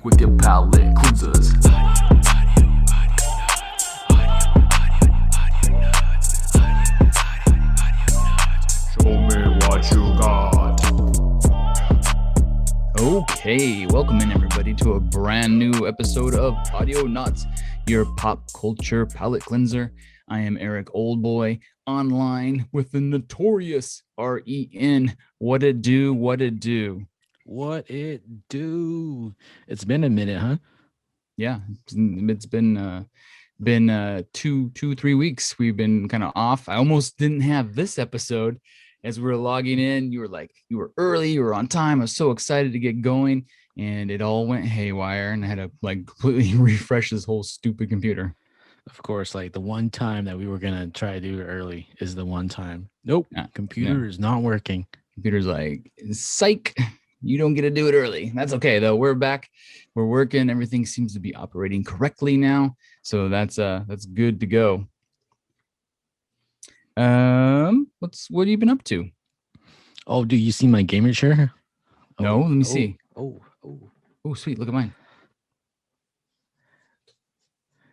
with your palate cleansers. Show me what you got. Okay, welcome in everybody to a brand new episode of Audionots, your pop culture palate cleanser. I am Eric Oldboy, online with the notorious REN. What it do, what it do. What it do? It's been a minute, huh? Yeah, it's been 3 weeks. We've been kind of off. I almost didn't have this episode. As we were logging in, you were early, you were on time. I was so excited to get going, and it all went haywire, and I had to completely refresh this whole stupid computer. Of course, the one time that we were gonna try to do it early is the one time. Nope, computer is not working. Computer's like, psych, you don't get to do it early. That's okay though. We're back, we're working. Everything seems to be operating correctly now, so that's good to go. What have you been up to? Oh, do you see my gamer chair? No, let me see. Oh, Sweet, look at mine.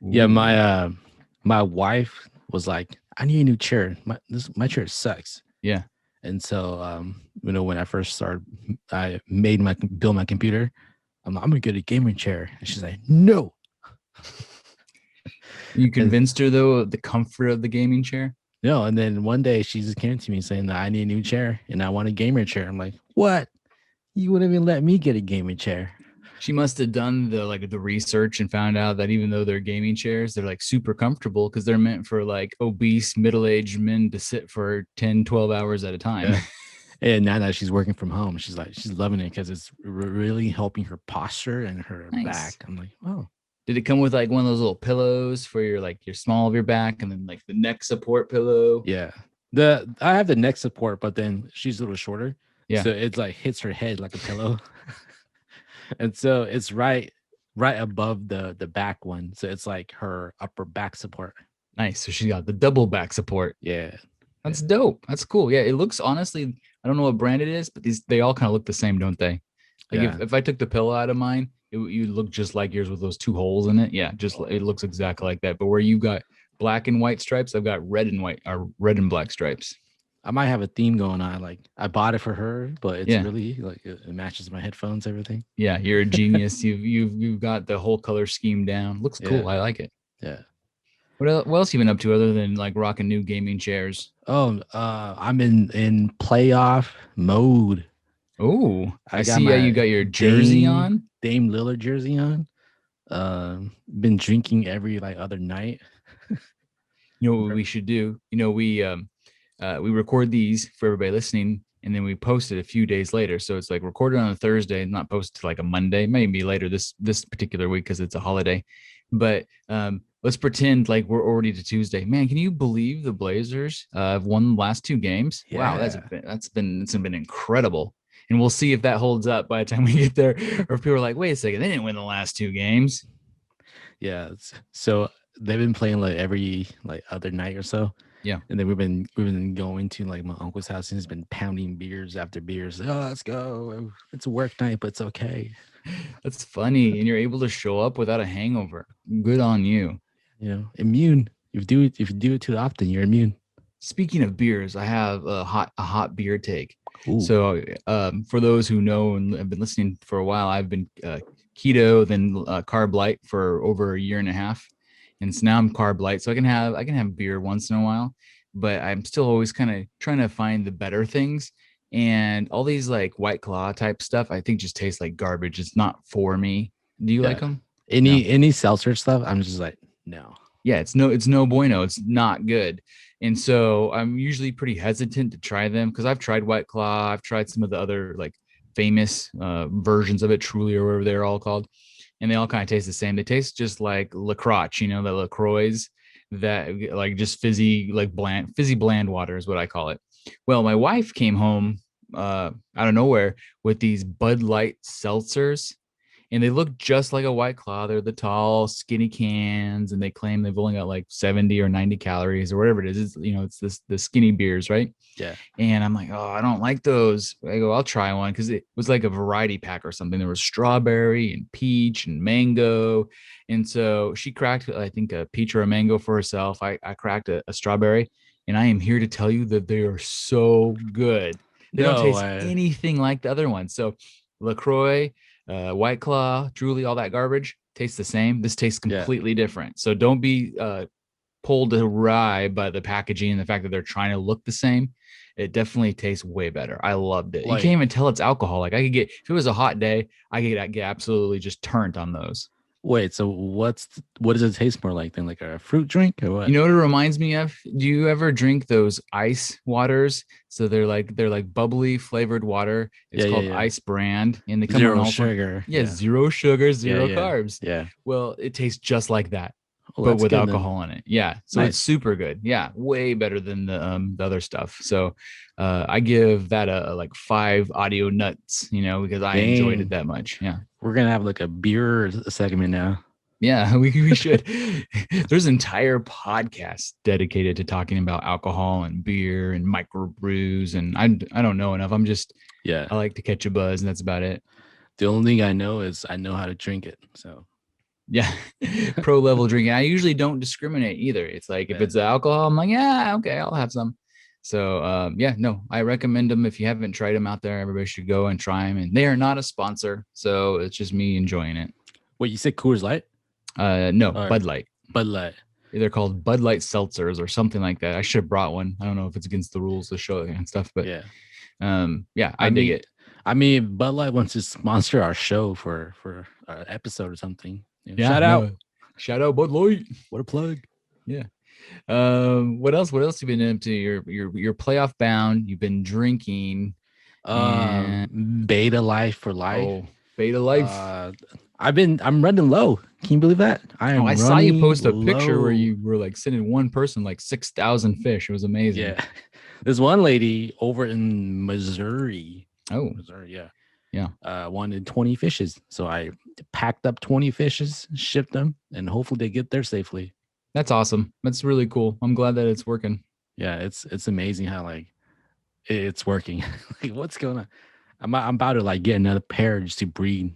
Yeah, my wife was like, I need a new chair. My chair sucks. Yeah. And so when I first started, I build my computer. I'm gonna get a gaming chair. And she's like, no. You convinced her though of the comfort of the gaming chair? No, and then one day she just came to me saying that I need a new chair and I want a gamer chair. I'm like, what? You wouldn't even let me get a gaming chair. She must have done the research and found out that even though they're gaming chairs, they're super comfortable because they're meant for obese middle-aged men to sit for 10, 12 hours at a time. Yeah. And now that she's working from home, she's loving it because it's really helping her posture and her back. I'm like, oh. Did it come with one of those little pillows for your small of your back and then the neck support pillow? Yeah. I have the neck support, but then she's a little shorter. Yeah. So it's hits her head like a pillow. And so it's right above the back one. So it's her upper back support. Nice. So she got the double back support. Yeah. That's dope. That's cool. Yeah. It looks, honestly, I don't know what brand it is, but they all kind of look the same, don't they? If I took the pillow out of mine, you look just like yours with those two holes in it. Yeah, it looks exactly like that. But where you got black and white stripes, I've got red and black stripes. I might have a theme going on. I bought it for her, but it's really it matches my headphones, everything. Yeah, you're a genius. You've got the whole color scheme down. Looks cool. I like it. Yeah. What else you been up to other than rocking new gaming chairs? Oh, I'm in playoff mode. Oh, I see how you got your jersey on. Dame Lillard jersey on. Been drinking every other night. You know what we should do? We record these for everybody listening, and then we post it a few days later. So it's recorded on a Thursday, not posted to a Monday, maybe later this particular week because it's a holiday. But let's pretend we're already to Tuesday. Man, can you believe the Blazers have won the last two games? Yeah. Wow, it's been incredible. And we'll see if that holds up by the time we get there, or if people are like, wait a second, they didn't win the last two games. Yeah. So they've been playing every other night or so. Yeah. And then we've been going to my uncle's house, and he's been pounding beers after beers. Oh, let's go. It's a work night, but it's okay. That's funny. And you're able to show up without a hangover. Good on you. Immune. If you do it too often, you're immune. Speaking of beers, I have a hot beer take. Ooh. So for those who know and have been listening for a while, I've been keto, then carb light for over a year and a half. And so now I'm carb light. So I can have beer once in a while, but I'm still always kind of trying to find the better things. And all these White Claw type stuff, I think just tastes like garbage. It's not for me. Do you like them? Any seltzer stuff, I'm just no. Yeah, it's no bueno. It's not good. And so I'm usually pretty hesitant to try them because I've tried White Claw. I've tried some of the other famous versions of it, Truly or whatever they're all called. And they all kind of taste the same. They taste just like LaCroix, the LaCroix that just fizzy bland water is what I call it. Well, my wife came home out of nowhere with these Bud Light seltzers. and they look just like a White Claw. They're the tall, skinny cans, and they claim they've only got like 70 or 90 calories or whatever it is. It's, it's the skinny beers, right? Yeah. And I'm like, oh, I don't like those. I go, I'll try one because it was like a variety pack or something. There was strawberry and peach and mango. And so she cracked, I think, a peach or a mango for herself. I cracked a strawberry. And I am here to tell you that they are so good. They don't No taste way. anything like the other ones. So LaCroix, White Claw, Truly, all that garbage tastes the same. This tastes completely different. So don't be pulled awry by the packaging and the fact that they're trying to look the same. It definitely tastes way better. I loved it. You can't even tell it's alcohol. Like I could get, if it was a hot day, I could get absolutely just turned on those. Wait, so what does it taste more like than like a fruit drink or what? You know what it reminds me of? Do you ever drink those ice waters? So they're like bubbly flavored water. It's called Ice Brand, and they come zero on all sugar. zero sugar, zero carbs. Yeah. Well, it tastes just like that, Oh, but that's with good alcohol in it. Yeah, so Nice. it's super good. Yeah, way better than the other stuff. So I give that a like 5 Audionots, because I enjoyed it that much. Yeah. We're gonna have like a beer segment now. Yeah, we should. There's entire podcasts dedicated to talking about alcohol and beer and microbrews, and I don't know enough. I like to catch a buzz, and that's about it. The only thing I know is I know how to drink it. So yeah, pro level drinking. I usually don't discriminate either. It's like if it's alcohol, I'm like, yeah, okay, I'll have some. So no, I recommend them. If you haven't tried them out there, everybody should go and try them. And they are not a sponsor, so it's just me enjoying it. Wait, you said Coors Light? No, Bud Light. Bud Light. They're called Bud Light seltzers or something like that. I should have brought one. I don't know if it's against the rules to show it and stuff, but I dig it. I mean, Bud Light wants to sponsor our show for an episode or something. Shout out Bud Light. What a plug. Yeah. What else have you been into? You're playoff bound. You've been drinking. Beta Life for life. Oh, Beta Life. I'm running low. Can you believe that? I saw you post a picture where you were like sending one person like 6,000 fish. It was amazing. Yeah. There's one lady over in Missouri. Oh, Missouri, yeah. Wanted 20 fishes. So I packed up 20 fishes, shipped them, and hopefully they get there safely. That's awesome. That's really cool. I'm glad that it's working. Yeah, it's amazing how like it's working. Like what's going on? I'm about to like get another pair just to breed,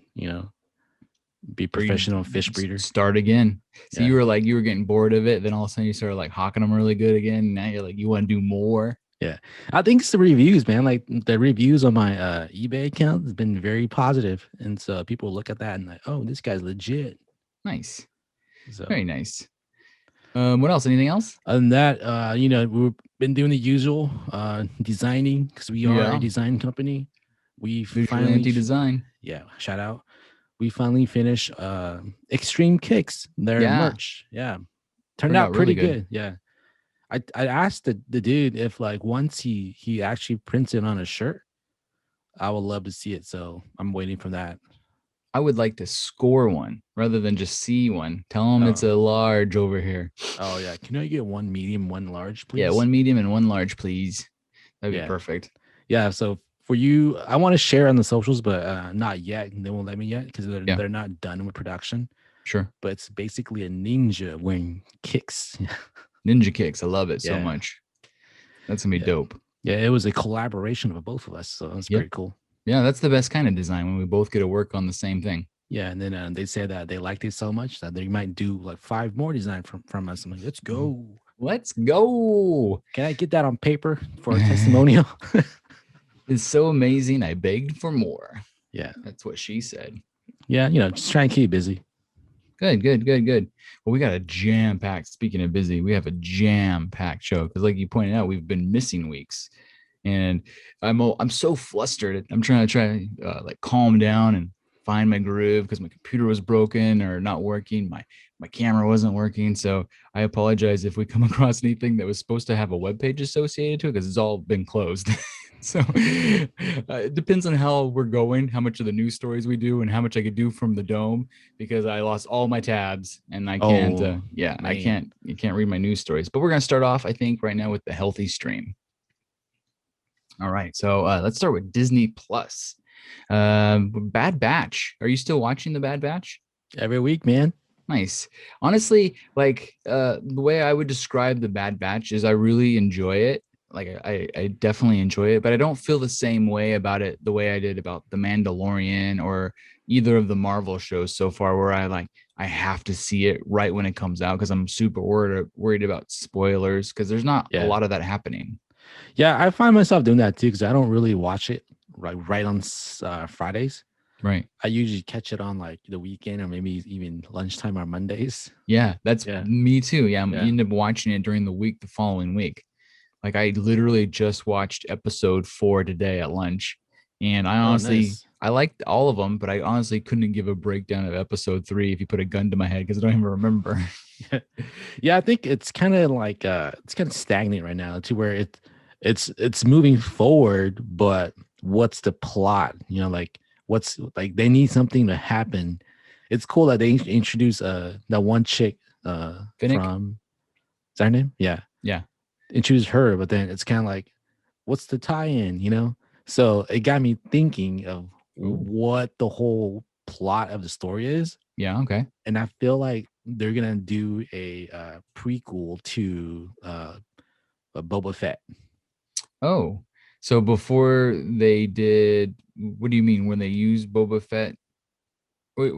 be professional fish breeder. Start again. So you were getting bored of it. Then all of a sudden you started like hawking them really good again. Now you're like, you want to do more. Yeah. I think it's the reviews, man. Like the reviews on my eBay account has been very positive. And so people look at that and like, oh, this guy's legit. Nice. So very nice. What else? Anything else? Other than that, we've been doing the usual designing because we are a design company. We finally design. Yeah, shout out. We finally finished Extreme Kicks, their merch. Yeah. Turned out pretty really good. Yeah. I asked the dude if like once he actually prints it on a shirt, I would love to see it. So I'm waiting for that. I would like to score one rather than just see one. Tell them it's a large over here. Oh yeah. Can I get one medium, one large, please? Yeah, one medium and one large, please. That'd be perfect. Yeah. So for you, I want to share on the socials, but not yet. They won't let me yet because they're not done with production. Sure. But it's basically a ninja wearing kicks. Ninja kicks. I love it so much. That's gonna be dope. Yeah, it was a collaboration of both of us, so that's pretty cool. Yeah, that's the best kind of design when we both get to work on the same thing. Yeah, and then they said that they liked it so much that they might do like 5 more design from us. I'm like, let's go. Let's go. Can I get that on paper for a testimonial? It's so amazing. I begged for more. Yeah, that's what she said. Yeah, just try and keep busy. Good. Well, we got a jam-packed. Speaking of busy, we have a jam-packed show because, like you pointed out, we've been missing weeks, and I'm so flustered. I'm trying to like calm down and find my groove because my computer was broken or not working. My camera wasn't working, so I apologize if we come across anything that was supposed to have a web page associated to it because it's all been closed. So it depends on how we're going, how much of the news stories we do, and how much I could do from the dome because I lost all my tabs and I can't. I can't read my news stories. But we're gonna start off, I think, right now with the healthy stream. All right, so let's start with Disney Plus. Bad Batch. Are you still watching the Bad Batch? Every week, man. Nice. Honestly, like the way I would describe the Bad Batch is I really enjoy it. Like I definitely enjoy it, but I don't feel the same way about it the way I did about The Mandalorian or either of the Marvel shows so far, where I have to see it right when it comes out because I'm super worried about spoilers because there's not a Yeah. lot of that happening. Yeah, I find myself doing that too because I don't really watch it right on Fridays. Right. I usually catch it on like the weekend or maybe even lunchtime or Mondays. Yeah, that's Yeah. me too. Yeah, I'm Yeah. end up watching it during the week, the following week. Like I literally just watched episode 4 today at lunch, and Oh, nice. I liked all of them, but I honestly couldn't give a breakdown of episode 3 if you put a gun to my head because I don't even remember. Yeah, I think it's kind of like it's kind of stagnant right now to where it's moving forward, but what's the plot? You know, like what's like they need something to happen. It's cool that they introduce that one chick Finnick? from is that her name? Yeah. Yeah. Introduce her, but then it's kind of like what's the tie-in, you know? So it got me thinking of Ooh. what the whole plot of the story is. Yeah. Okay. And I feel like they're gonna do a prequel to Boba Fett. Oh, so before they did, what do you mean when they used Boba Fett? Wait,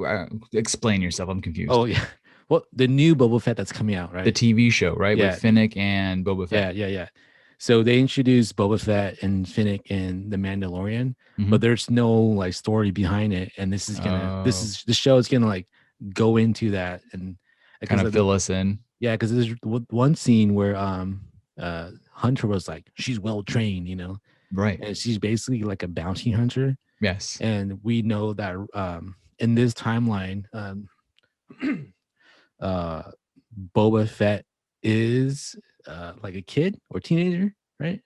explain yourself. I'm confused. Oh yeah, well the new Boba Fett that's coming out, right? The TV show, right, Yeah. with Finnick and Boba Fett. Yeah. So they introduced Boba Fett and Finnick in The Mandalorian, but there's no like story behind it, and this the show is gonna like go into that and kind of fill us in. Yeah, because there's one scene where Hunter was like, she's well trained, you know, right, and she's basically like a bounty hunter. Yes, and we know that in this timeline, Boba Fett is like a kid or teenager, right?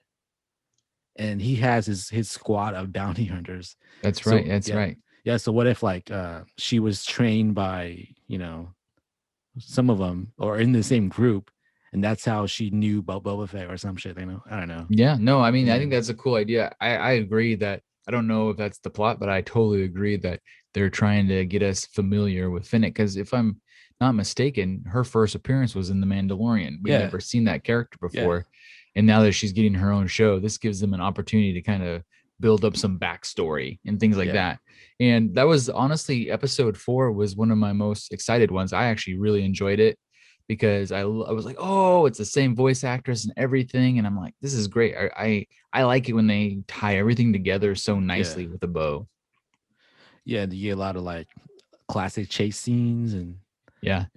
And he has his squad of bounty hunters. That's right. That's yeah, right. Yeah. So what if like she was trained by, you know, some of them or in the same group, and that's how she knew about Boba Fett or some shit, you know? I don't know. Yeah, no, I mean, I think that's a cool idea. I agree that I don't know if that's the plot, but I totally agree that they're trying to get us familiar with Finnick. Because if I'm not mistaken, her first appearance was in The Mandalorian. We've never seen that character before. And now that she's getting her own show, this gives them an opportunity to kind of build up some backstory and things like that. And that was honestly, episode 4 was one of my most excited ones. I actually really enjoyed it because I was like, oh, it's the same voice actress and everything. And I'm like, this is great. I like it when they tie everything together so nicely with a bow. Yeah, you get a lot of like classic chase scenes and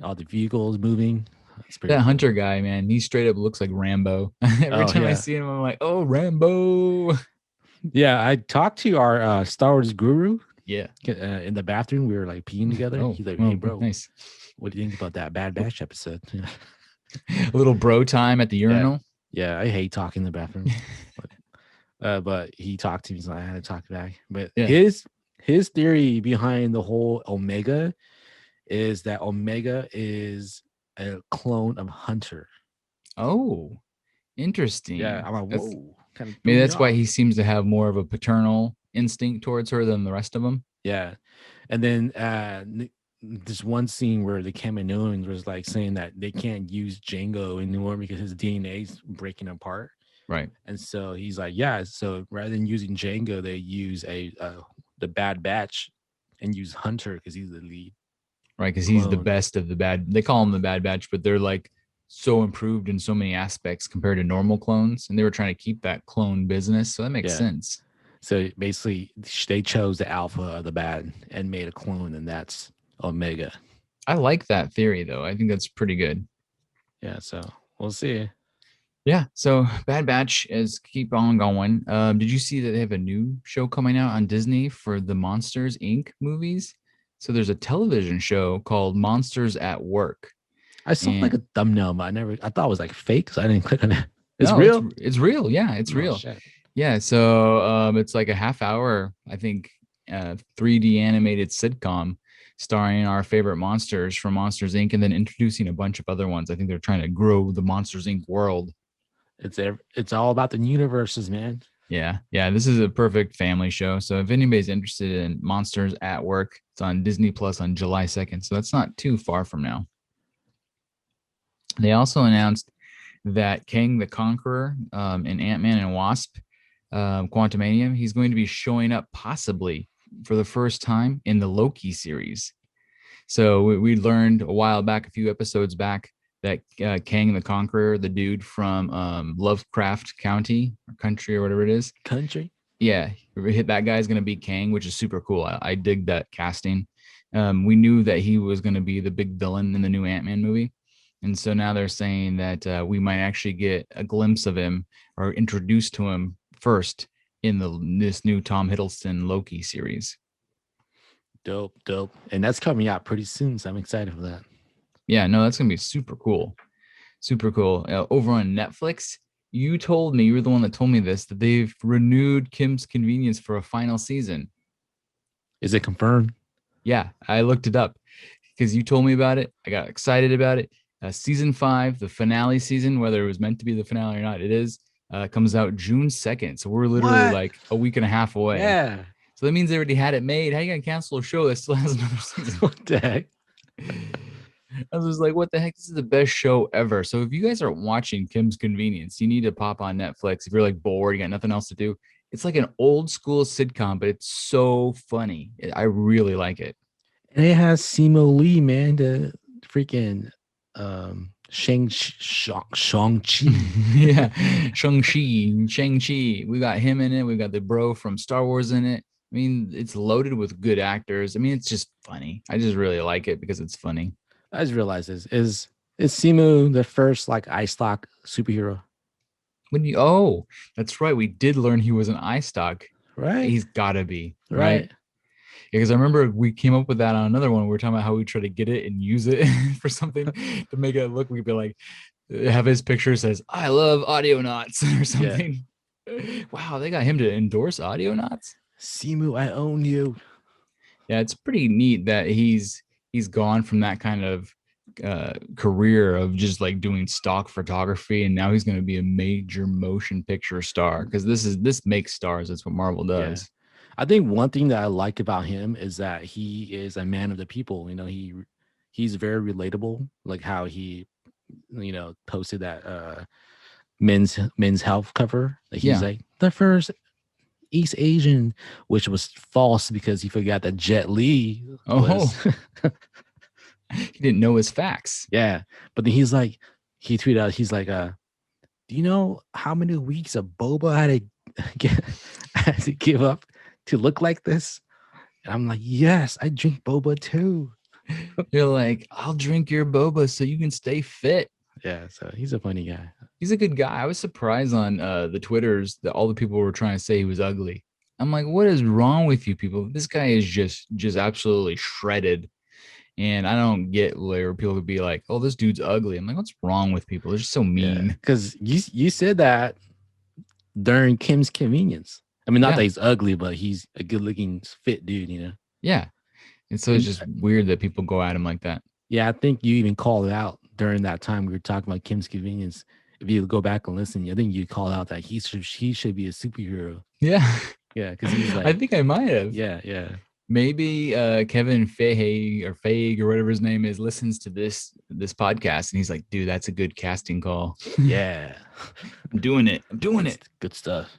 all the vehicles moving. That cool. Hunter guy, man, he straight up looks like Rambo. Every time I see him, I'm like, oh, Rambo. Yeah, I talked to our Star Wars guru. Yeah, in the bathroom, we were like peeing together. He's like, "Hey, bro, nice. What do you think about that Bad Batch episode?" A little bro time at the urinal. Yeah, I hate talking in the bathroom. But he talked to me, so I had to talk back. But his theory behind the whole Omega is that Omega is a clone of Hunter. Oh, interesting. Yeah, I'm like, whoa. Maybe that's why he seems to have more of a paternal instinct towards her than the rest of them. Yeah. And then this one scene where the Kaminoans was like saying that they can't use Django anymore because his DNA is breaking apart. Right. And so he's like, yeah, so rather than using Django, they use the Bad Batch and use Hunter because he's the lead. Right, because he's the best of the bad. They call him the Bad Batch, but they're like so improved in so many aspects compared to normal clones, and they were trying to keep that clone business, so that makes sense. So basically, they chose the alpha of the bad and made a clone, and that's Omega. I like that theory, though. I think that's pretty good. Yeah, so we'll see. Yeah, so Bad Batch is keep on going. Did you see that they have a new show coming out on Disney for the Monsters Inc. movies? So there's a television show called Monsters at Work. I saw like a thumbnail, but I thought it was like fake, so I didn't click on it. It's real? It's real. Yeah, it's real. Shit. Yeah, so it's like a half hour, I think, 3D animated sitcom starring our favorite monsters from Monsters Inc. and then introducing a bunch of other ones. I think they're trying to grow the Monsters Inc. world. It's all about the universes, man. Yeah, yeah. This is a perfect family show. So if anybody's interested in Monsters at Work, it's on Disney Plus on July 2nd. So that's not too far from now. They also announced that Kang the Conqueror in Ant-Man and Wasp, Quantumania, he's going to be showing up possibly for the first time in the Loki series. So we learned a while back, a few episodes back, that Kang the Conqueror, the dude from Lovecraft County or country or whatever it is. Country? Yeah, that guy's going to be Kang, which is super cool. I dig that casting. We knew that he was going to be the big villain in the new Ant-Man movie. And so now they're saying that we might actually get a glimpse of him or introduced to him first in this new Tom Hiddleston Loki series. Dope. And that's coming out pretty soon, so I'm excited for that. Yeah, no, that's going to be super cool. Super cool. Over on Netflix, you told me, you were the one that told me this, that they've renewed Kim's Convenience for a final season. Is it confirmed? Yeah, I looked it up because you told me about it. I got excited about it. Season 5, the finale season, whether it was meant to be the finale or not, it is, comes out June 2nd. So we're literally like a week and a half away. Yeah. So that means they already had it made. How are you going to cancel a show that still has another season? What the heck? I was like, what the heck? This is the best show ever. So if you guys are watching Kim's Convenience, you need to pop on Netflix. If you're like bored, you got nothing else to do. It's like an old school sitcom, but it's so funny. I really like it. And it has Simo Lee, man, the freaking Shang-Chi. Yeah. Shang-Chi. We got him in it. We got the bro from Star Wars in it. I mean, it's loaded with good actors. I mean, it's just funny. I just really like it because it's funny. I just realized this. Is Simu the first like ice stock superhero? Oh, that's right. We did learn he was an eye stock. Right. He's gotta be, right? Yeah, because I remember we came up with that on another one. We were talking about how we try to get it and use it for something to make it look. We'd be like, have his picture says, "I love Audionots" or something. Yeah. Wow, they got him to endorse Audionots. Simu, I own you. Yeah, it's pretty neat that he's gone from that kind of career of just like doing stock photography, and now he's going to be a major motion picture star, because this makes stars. That's what Marvel does. Yeah. I think one thing that I like about him is that he is a man of the people. You know, he's very relatable, like how he, posted that men's health cover. He's like the first East Asian, which was false because he forgot that Jet Li was. He didn't know his facts. Yeah, but then he tweeted out, he's like, do you know how many weeks of boba had to give up to look like this? And I'm like, yes, I drink boba too. You're like, I'll drink your boba so you can stay fit. Yeah, so he's a funny guy. He's a good guy. I was surprised on the Twitters that all the people were trying to say he was ugly. I'm like, what is wrong with you people? This guy is just absolutely shredded. And I don't get where people could be like, oh, this dude's ugly. I'm like, what's wrong with people? They're just so mean. Because you said that during Kim's Convenience. I mean, not that he's ugly, but he's a good looking, fit dude, you know? Yeah. And so it's just weird that people go at him like that. Yeah, I think you even called it out during that time we were talking about Kim's Convenience. If you go back and listen, I think you called out that he should be a superhero. Yeah. Yeah, because he's like, I think I might have. Yeah. Maybe Kevin Feige or whatever his name is listens to this podcast and he's like, dude, that's a good casting call. Yeah. I'm doing it. Good stuff.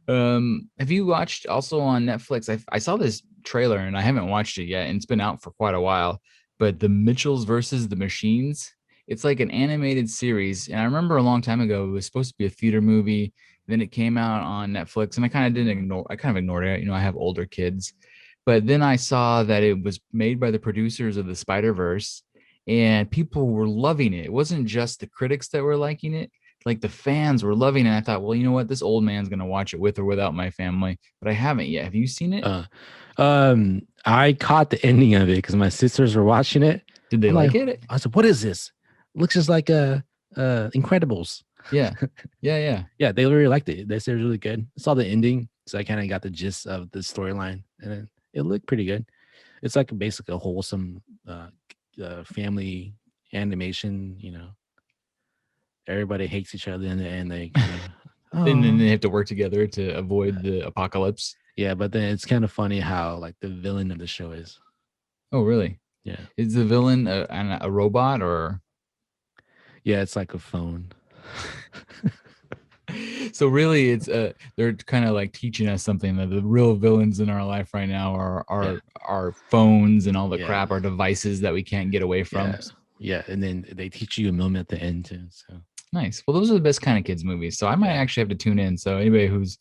Have you watched also on Netflix? I saw this trailer and I haven't watched it yet, and it's been out for quite a while, but The Mitchells versus the Machines. It's like an animated series, and I remember a long time ago it was supposed to be a theater movie. Then it came out on Netflix, and I kind of ignored it. You know, I have older kids, but then I saw that it was made by the producers of the Spider-Verse, and people were loving it. It wasn't just the critics that were liking it. Like the fans were loving it. I thought, well, you know what? This old man's going to watch it with or without my family, but I haven't yet. Have you seen it? I caught the ending of it because my sisters were watching it. Did they like it? I said, what is this? It looks just like Incredibles. Yeah. Yeah, they really liked it. They said it was really good. I saw the ending, so I kind of got the gist of the storyline, and it looked pretty good. It's like basically a wholesome family animation, you know. Everybody hates each other in the end. They And then Oh. they have to work together to avoid the apocalypse. Yeah, but then it's kind of funny how like the villain of the show is. Oh, really? Yeah. Is the villain a robot or? Yeah, it's like a phone. So really, it's they're kind of like teaching us something that the real villains in our life right now are Yeah. our phones and all the Yeah. crap, our devices that we can't get away from. Yeah. Yeah. And then they teach you a moment at the end too. So Nice. Well, those are the best kind of kids movies. So I might yeah. actually have to tune in. So anybody who's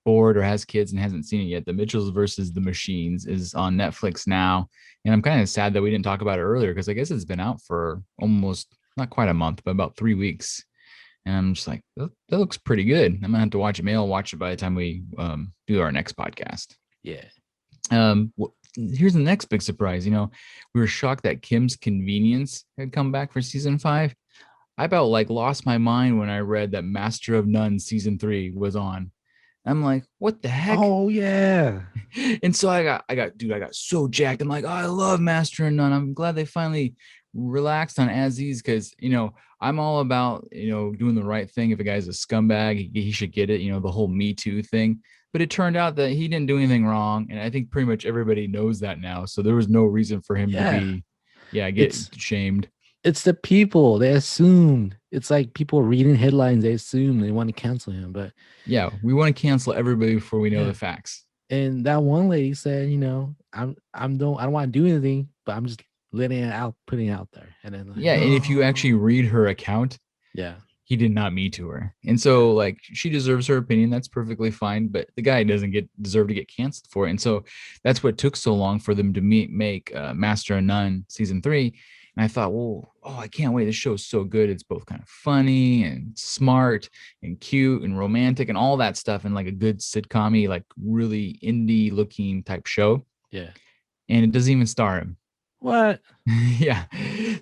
bored or has kids and hasn't seen it yet, The Mitchells versus the Machines is on Netflix now. And I'm kind of sad that we didn't talk about it earlier because I guess it's been out for almost not quite a month, but about 3 weeks. And I'm just like, that looks pretty good. I'm gonna have to watch it. Maybe I'll watch it by the time we do our next podcast. Yeah. Here's the next big surprise. You know, we were shocked that Kim's Convenience had come back for season 5. I about like lost my mind when I read that Master of None season 3 was on. I'm like, what the heck? Oh yeah. And so I got so jacked. I'm like, oh, I love Master and None. I'm glad they finally relaxed on Aziz because I'm all about doing the right thing. If a guy's a scumbag, he should get it. The whole Me Too thing. But it turned out that he didn't do anything wrong, and I think pretty much everybody knows that now. So there was no reason for him to get shamed. It's the people. They assumed. It's like people reading headlines. They assume they want to cancel him, but yeah, we want to cancel everybody before we know the facts. And that one lady said, I don't want to do anything, but I'm just letting it out, putting it out there. And then and if you actually read her account, he did not Me Too her. And so like she deserves her opinion. That's perfectly fine. But the guy doesn't deserve to get canceled for it. And so that's what took so long for them to make Master of None season 3. And I thought, well, I can't wait. This show is so good. It's both kind of funny and smart and cute and romantic and all that stuff, and like a good sitcom-y, like really indie looking type show. Yeah. And it doesn't even star him. What? Yeah.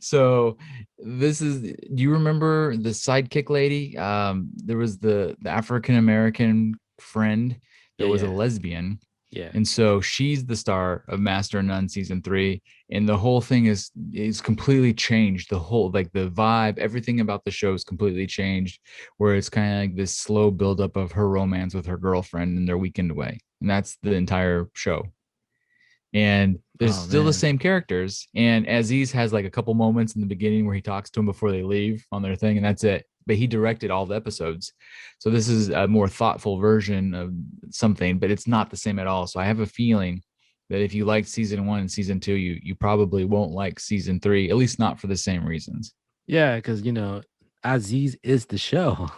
So do you remember the sidekick lady? There was the African American friend that was a lesbian. Yeah. And so she's the star of Master of None season 3. And the whole thing is completely changed. The whole, like the vibe, everything about the show is completely changed, where it's kind of like this slow buildup of her romance with her girlfriend and their weekend away. And that's the entire show. And there's still the same characters. And Aziz has like a couple moments in the beginning where he talks to them before they leave on their thing, and that's it. But he directed all the episodes. So this is a more thoughtful version of something, but it's not the same at all. So I have a feeling that if you liked season 1 and season 2, you probably won't like season 3, at least not for the same reasons. Yeah, because Aziz is the show.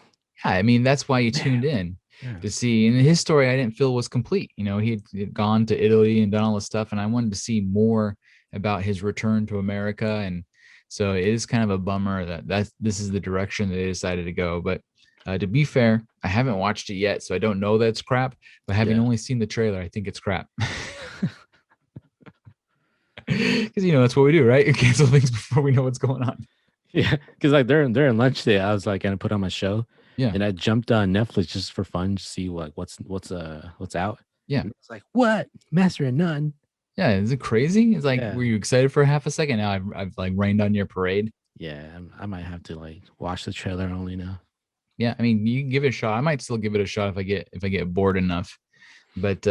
Yeah, I mean, that's why you tuned in. To see, and his story I didn't feel was complete. He had gone to Italy and done all this stuff, and I wanted to see more about his return to America. And so it is kind of a bummer that this is the direction that they decided to go. But to be fair, I haven't watched it yet, so I don't know that it's crap. But having only seen the trailer, I think it's crap. Because that's what we do, right? You cancel things before we know what's going on. Yeah, because like during lunch day, I was like gonna put on my show. Yeah, and I jumped on Netflix just for fun to see what's out. Yeah, and it's like, what, Master of None? Yeah, is it crazy? It's like, were you excited for half a second? Now I've like rained on your parade. Yeah, I might have to like watch the trailer only now. Yeah, I mean, you can give it a shot. I might still give it a shot if I get bored enough. But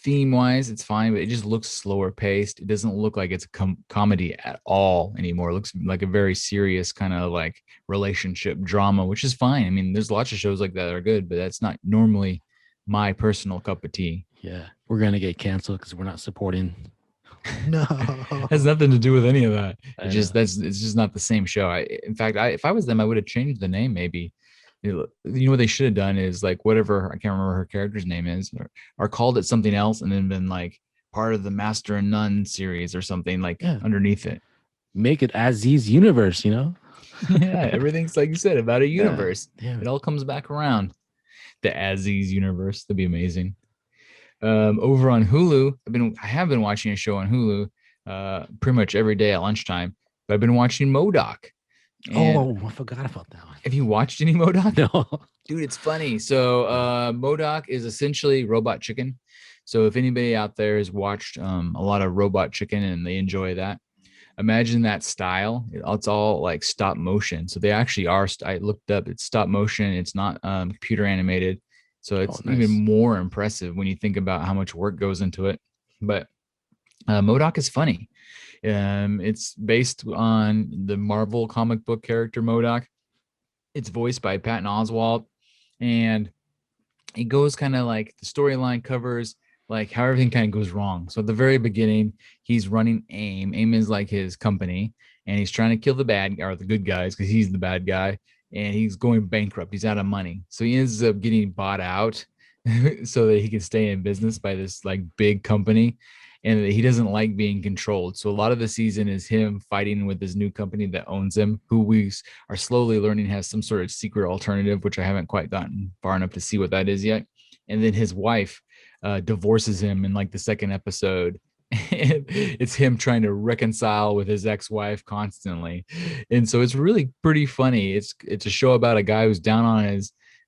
theme wise, it's fine, but it just looks slower paced. It doesn't look like it's a comedy at all anymore. It looks like a very serious kind of like relationship drama, which is fine. I mean, there's lots of shows like that are good, but that's not normally my personal cup of tea. Yeah, we're gonna get canceled because we're not supporting. No, it has nothing to do with any of that. It's just not the same show. In fact, if I was them, I would have changed the name maybe. What they should have done is like whatever, I can't remember her character's name is, or called it something else and then been like part of the Master and None series or something like underneath it. Make it Aziz universe, Yeah, everything's like you said about a universe. Yeah. It all comes back around. The Aziz universe. That'd be amazing. Over on Hulu, I have been watching a show on Hulu pretty much every day at lunchtime, but I've been watching MODOK. And I forgot about that one. Have you watched any MODOK? No. Dude, it's funny. So MODOK is essentially Robot Chicken. So if anybody out there has watched a lot of Robot Chicken and they enjoy that, imagine that style. It's all like stop motion. So they actually are. I looked up. It's stop motion. It's not computer animated. So it's even nice. more impressive when you think about how much work goes into it. But MODOK is funny. It's based on the Marvel comic book character MODOK. It's voiced by Patton Oswalt, and it goes kind of like the storyline covers like how everything kind of goes wrong. So at the very beginning, he's running AIM. AIM is like his company, and he's trying to kill the bad or the good guys because he's the bad guy, and he's going bankrupt. He's out of money, so he ends up getting bought out so that he can stay in business by this like big company. And he doesn't like being controlled. So a lot of the season is him fighting with his new company that owns him, who we are slowly learning has some sort of secret alternative, which I haven't quite gotten far enough to see what that is yet. And then his wife divorces him in like the second episode. And it's him trying to reconcile with his ex-wife constantly. And so it's really pretty funny. It's a show about a guy who's down on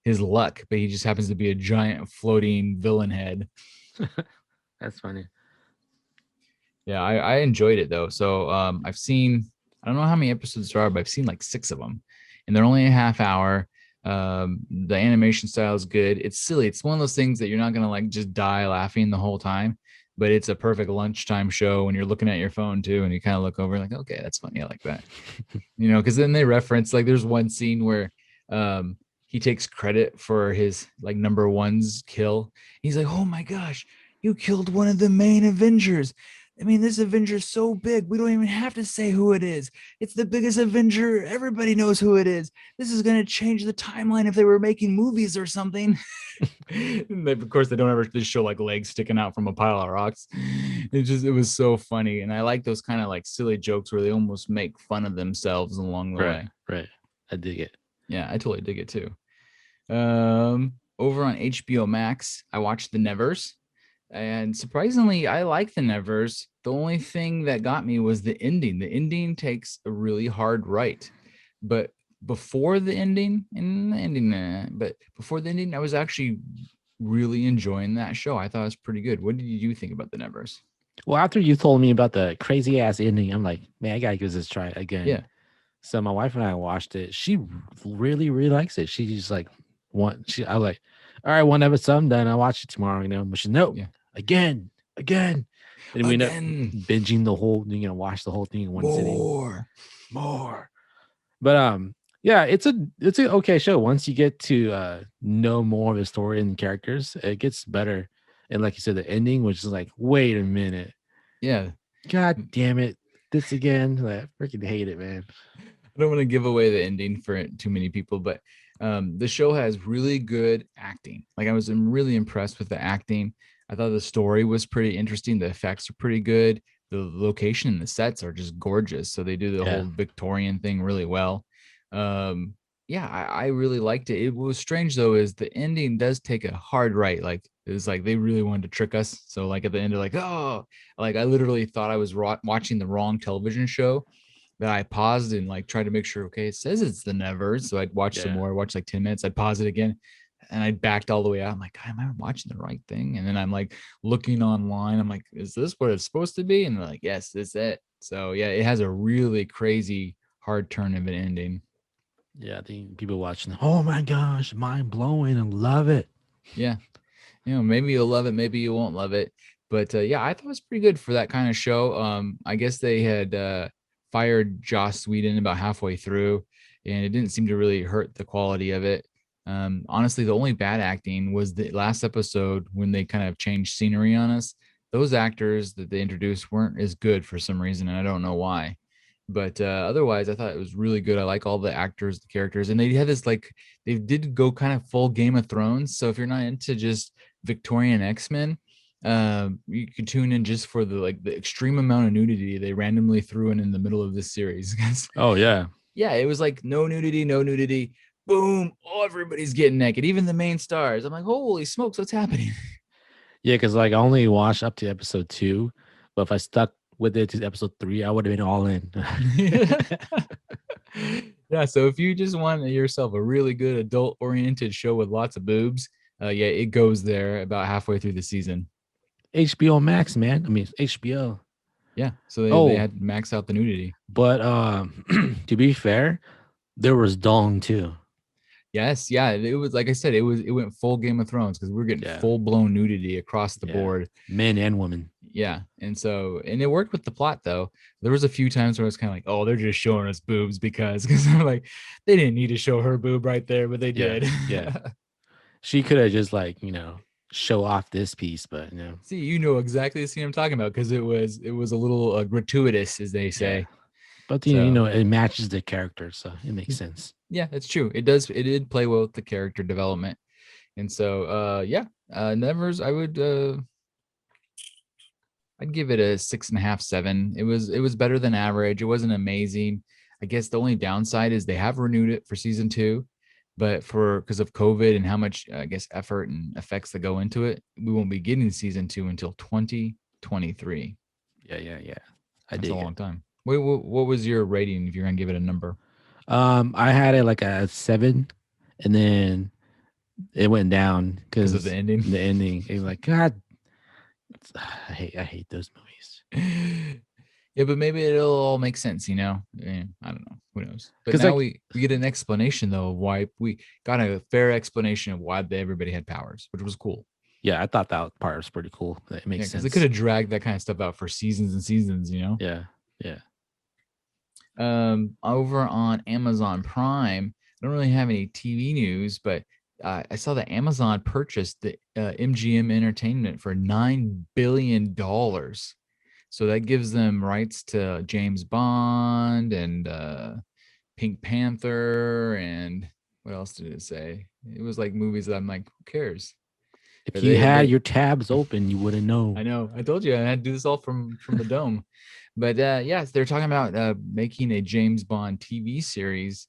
his luck, but he just happens to be a giant floating villain head. That's funny. Yeah, I enjoyed it though. So I've seen, I don't know how many episodes there are, but I've seen like 6 of them, and they're only a half hour. The animation style is good. It's silly. It's one of those things that you're not gonna like just die laughing the whole time, but it's a perfect lunchtime show when you're looking at your phone too, and you kind of look over like, okay, that's funny. I like that. Because then they reference like there's one scene where he takes credit for his like number one's kill. He's like, oh my gosh, you killed one of the main Avengers. I mean, this Avenger's so big, we don't even have to say who it is. It's the biggest Avenger. Everybody knows who it is. This is going to change the timeline if they were making movies or something. Of course, they don't ever just show like legs sticking out from a pile of rocks. It was so funny. And I like those kind of like silly jokes where they almost make fun of themselves along the way. Right. I dig it. Yeah, I totally dig it too. Over on HBO Max, I watched The Nevers. And surprisingly, I like The Nevers. The only thing that got me was the ending. The ending takes a really hard right. But before the ending, before the ending, I was actually really enjoying that show. I thought it was pretty good. What did you think about The Nevers? Well, after you told me about the crazy ass ending, I'm like, man, I gotta give this a try again. Yeah. So my wife and I watched it. She really, really likes it. She just like I was like, all right, one episode, I'm done. I'll watch it tomorrow, But she no, Yeah. Again. And we end up binging the whole, watch the whole thing in one sitting. More. But yeah, it's an okay show. Once you get to know more of the story and characters, it gets better. And like you said, the ending, which is like, wait a minute. Yeah. God damn it. This again. I freaking hate it, man. I don't want to give away the ending for too many people, but the show has really good acting. Like I was really impressed with the acting. I thought the story was pretty interesting. The effects are pretty good. The location and the sets are just gorgeous. So they do the whole Victorian thing really well. I really liked it. It was strange though, is the ending does take a hard right. Like it's like they really wanted to trick us. So like at the end, they're like, oh, like I literally thought I was watching the wrong television show. That I paused and like tried to make sure, okay, it says it's The Nevers. So I'd watch some more, watch like 10 minutes, I'd pause it again, and I backed all the way out. I'm like, am I watching the right thing? And then I'm like looking online. I'm like, is this what it's supposed to be? And they're like, yes, this is it. So yeah, it has a really crazy hard turn of an ending. Yeah, I think people watching, oh my gosh, mind blowing and love it. Yeah. Maybe you'll love it, maybe you won't love it. But yeah, I thought it was pretty good for that kind of show. I guess they had fired Joss Whedon about halfway through, and it didn't seem to really hurt the quality of it. Honestly, the only bad acting was the last episode when they kind of changed scenery on us. Those actors that they introduced weren't as good for some reason, and I don't know why. But otherwise, I thought it was really good. I like all the actors, the characters, and they had this like they did go kind of full Game of Thrones. So if you're not into just Victorian X-Men, you could tune in just for the extreme amount of nudity they randomly threw in the middle of this series. Oh yeah, it was like no nudity, boom, everybody's getting naked, even the main stars. I'm like, holy smokes, what's happening? Yeah, because like I only watched up to episode 2, but if I stuck with it to episode 3, I would have been all in. Yeah, so if you just want yourself a really good adult oriented show with lots of boobs, it goes there about halfway through the season. HBO Max, man. I mean, HBO. Yeah, so they Oh, had maxed out the nudity. but to be fair, there was dong too. Yes, yeah, it was like I said, it went full Game of Thrones because we're getting Yeah, full blown nudity across the yeah, board. men and women. Yeah, and it worked with the plot though. There was a few times where I was kind of like, oh, they're just showing us boobs because I'm like, they didn't need to show her boob right there, but they Yeah, did. yeah. She could have just like show off this piece, but See, you know exactly the scene I'm talking about because it was a little gratuitous, as they yeah. say. But So it matches the character, so it makes sense. yeah, it's true. It did play well with the character development, and so yeah, Nevers, I'd give it a 6.5, 7. It was better than average. It wasn't amazing. I guess the only downside is they have renewed it for season 2, but for because of COVID and how much I guess effort and effects that go into it, we won't be getting season 2 until 2023. Yeah, yeah, yeah. I That's a dig it. long time. What was your rating if you're gonna give it a number? I had it like a 7, and then it went down Because of the because ending. the ending. It was like, God, I hate those movies. Yeah, but maybe it'll all make sense, you know? I don't know. Who knows? But Because now like, we get an explanation though of why we got a fair explanation of why everybody had powers, which was cool. yeah, I thought that part was pretty cool. It Yeah, makes because they could sense. have dragged that kind of stuff out for seasons and seasons, you know? Yeah, yeah. Over on Amazon Prime, I don't really have any TV news, but I saw that Amazon purchased the MGM Entertainment for $9 billion. So that gives them rights to James Bond and Pink Panther and what else did it say? It was like movies that I'm like, who cares? If But you had they your tabs open, you wouldn't know. I know. I told you I had to do this all from the dome. But yes, they're talking about making a James Bond TV series,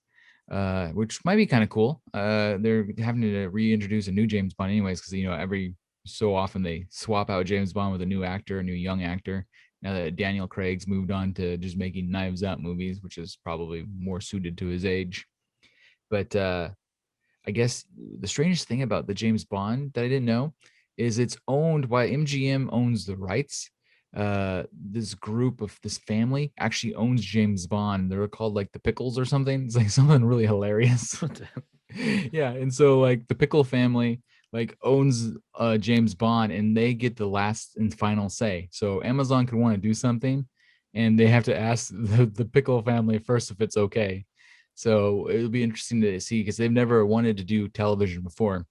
which might be kind of cool. They're having to reintroduce a new James Bond, anyways, because every so often they swap out James Bond with a new actor, a new young actor. Now that Daniel Craig's moved on to just making Knives Out movies, which is probably more suited to his age. But I guess the strangest thing about the James Bond that I didn't know is it's owned by MGM owns the rights. This group of this family actually owns James Bond. They're called like the Pickles or something. It's like something really hilarious. Yeah, and so like the Pickle family like owns James Bond and they get the last and final say. So Amazon could want to do something and they have to ask the Pickle family first if it's okay. So it'll be interesting to see because they've never wanted to do television before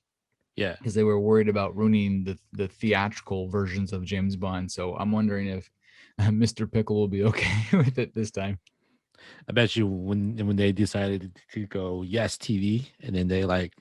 Yeah. because they were worried about ruining the theatrical versions of James Bond. So I'm wondering if Mr. Pickle will be okay with it this time. I bet you when they decided to go yes TV, and then they like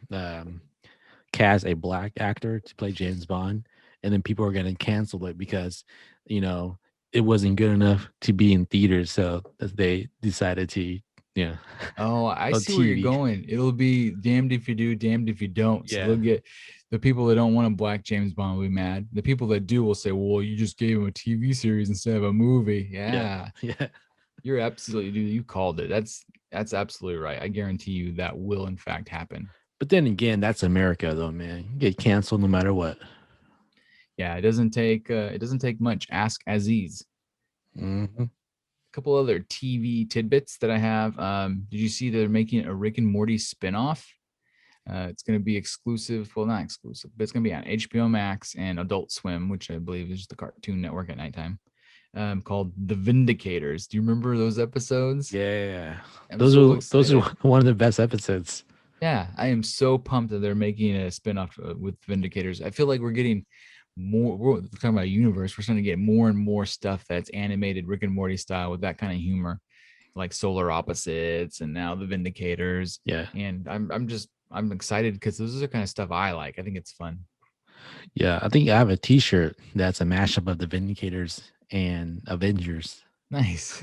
cast a black actor to play James Bond, and then people are gonna cancel it because you know it wasn't good enough to be in theaters, so they decided to yeah. Oh, I On see where you're TV. going. It'll be damned if you do, damned if you don't. So Yeah. they'll get the people that don't want a black James Bond will be mad. The people that do will say, "Well, you just gave him a TV series instead of a movie." Yeah. Yeah, Yeah. you're absolutely, dude. You called it. That's absolutely right. I guarantee you that will in fact happen. But then again, that's America though, man. You get canceled no matter what. Yeah, it doesn't take much. Ask Aziz. Mm-hmm. A couple other TV tidbits that I have. Did you see they're making a Rick and Morty spinoff? It's going to be exclusive. Well, not exclusive, but it's going to be on HBO Max and Adult Swim, which I believe is the Cartoon Network at nighttime. Called The Vindicators. Do you remember those episodes? Yeah. I'm so Those are excited. one of the best episodes. Yeah, I am so pumped that they're making a spinoff with Vindicators. I feel like we're getting more. We're talking about a universe. We're starting to get more and more stuff that's animated Rick and Morty style with that kind of humor, like Solar Opposites and now the Vindicators. Yeah. And I'm excited because those are the kind of stuff I like. I think it's fun. Yeah. I think I have a t-shirt that's a mashup of the Vindicators and Avengers. Nice.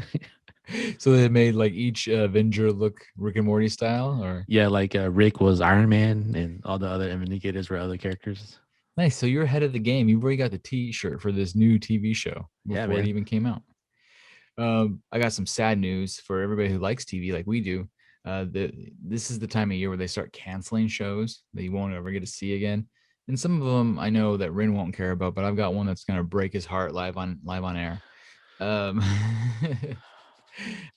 So they made like each Avenger look Rick and Morty style, or Yeah, like Rick was Iron Man and all the other Vindicators were other characters. nice. So you're ahead of the game. You've already got the T-shirt for this new TV show Yeah, before it man. even came out. I got some sad news for everybody who likes TV like we do. This is the time of year where they start canceling shows that you won't ever get to see again. And some of them I know that Rin won't care about, but I've got one that's gonna break his heart live on air. Um,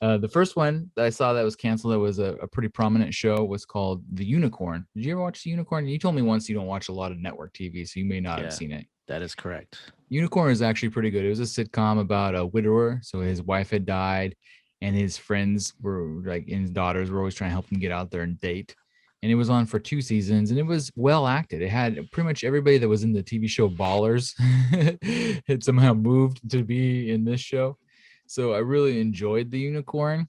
the first one that I saw that was canceled that was a pretty prominent show was called The Unicorn. Did you ever watch The Unicorn? You told me once you don't watch a lot of network TV, so you may not have seen it. That is correct. Unicorn is actually pretty good. It was a sitcom about a widower. So his wife had died, and his friends were like, and his daughters were always trying to help him get out there and date. And it was on for 2 seasons, and it was well acted. It had pretty much everybody that was in the TV show Ballers had somehow moved to be in this show. So I really enjoyed The Unicorn.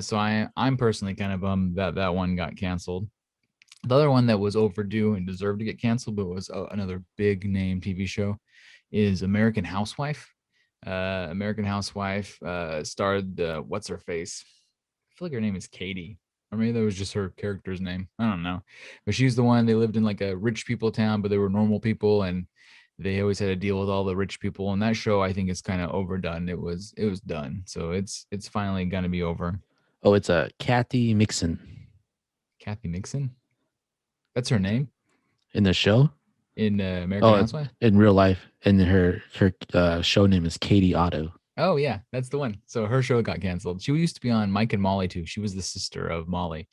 So I'm personally kind of bummed that that one got canceled. The other one that was overdue and deserved to get canceled, but was another big name TV show, is American Housewife. American Housewife starred what's her face? I feel like her name is Katie, or maybe that was just her character's name. I don't know, but she's the one. They lived in like a rich people town, but they were normal people, and they always had to deal with all the rich people. And that show, I think, is kind of overdone. It was done, so it's finally gonna be over. Oh, it's a Kathy Mixon. Kathy Nixon. That's her name in the show. In American Housewife. In real life, and her show name is Katie Otto. Oh yeah, that's the one. So her show got canceled. She used to be on Mike and Molly too. She was the sister of Molly.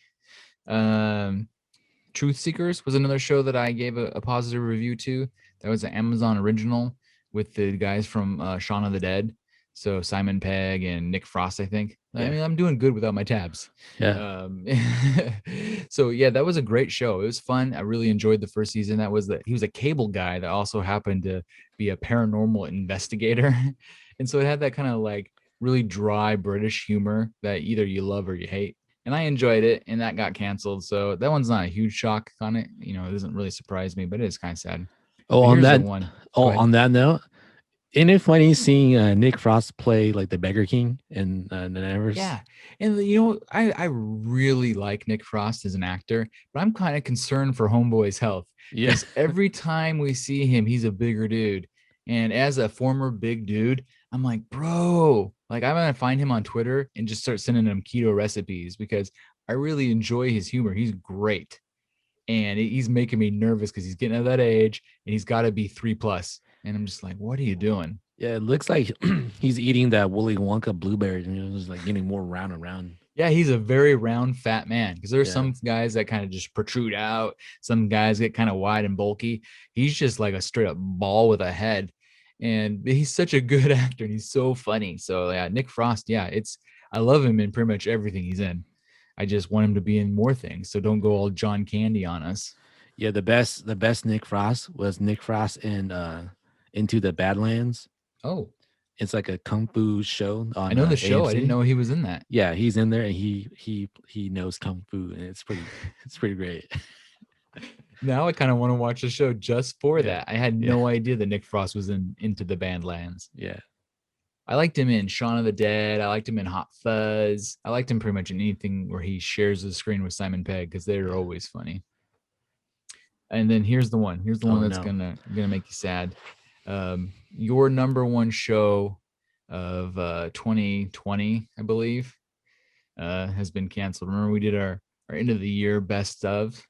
Truth Seekers was another show that I gave a positive review to. That was an Amazon original with the guys from Shaun of the Dead. So Simon Pegg and Nick Frost, I think. Yeah. I mean, I'm doing good without my tabs. Yeah. So yeah, that was a great show. It was fun. I really enjoyed the first season. He was a cable guy that also happened to be a paranormal investigator. And so it had that kind of like really dry British humor that either you love or you hate. And I enjoyed it, and that got canceled. So that one's not a huge shock on it. You know, it doesn't really surprise me, but it is kind of sad. Oh, on that note, isn't it funny seeing Nick Frost play like the Beggar King in the Nevers? Yeah, and you know, I really like Nick Frost as an actor, but I'm kind of concerned for Homeboy's health. Yes, every time we see him, he's a bigger dude, and as a former big dude, I'm like, bro, like I'm gonna find him on Twitter and just start sending him keto recipes because I really enjoy his humor. He's great, and he's making me nervous because he's getting at that age and he's got to be 3+. And I'm just like, what are you doing? Yeah, it looks like he's eating that Willy Wonka blueberry, and it's like getting more round and round. Yeah, he's a very round, fat man. Because there's some guys that kind of just protrude out. Some guys get kind of wide and bulky. He's just like a straight up ball with a head. And he's such a good actor, and he's so funny. So yeah, Nick Frost, I love him in pretty much everything he's in. I just want him to be in more things. So don't go all John Candy on us. Yeah, the best Nick Frost was Nick Frost in Into the Badlands. Oh, it's like a kung fu show on I know the show. AMC. I didn't know he was in that. Yeah, he's in there, and he knows kung fu, and it's pretty great. Now I kind of want to watch the show just for that. I had no idea that Nick Frost was Into the Badlands. Yeah. I liked him in Shaun of the Dead. I liked him in Hot Fuzz. I liked him pretty much in anything where he shares the screen with Simon Pegg because they're always funny. And then here's the one. Here's the one that's gonna make you sad. Your number one show of 2020, I believe, has been canceled. Remember we did our end of the year best of,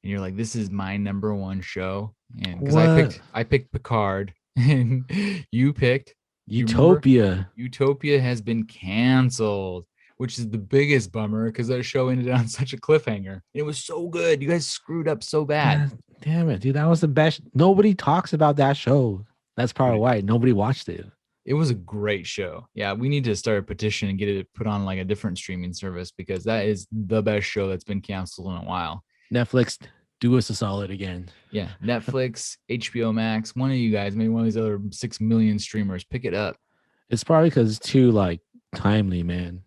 and you're like, this is my number one show, and because I picked Picard, and you picked Utopia. Utopia has been canceled, which is the biggest bummer because that show ended on such a cliffhanger. It was so good. You guys screwed up so bad. Damn it, dude. That was the best. Nobody talks about that show. That's probably why nobody watched it. It was a great show. Yeah, we need to start a petition and get it put on like a different streaming service because that is the best show that's been canceled in a while. Netflix, do us a solid again. Yeah, Netflix, HBO Max, one of you guys, maybe one of these other 6 million streamers, pick it up. It's probably because it's too like timely, man.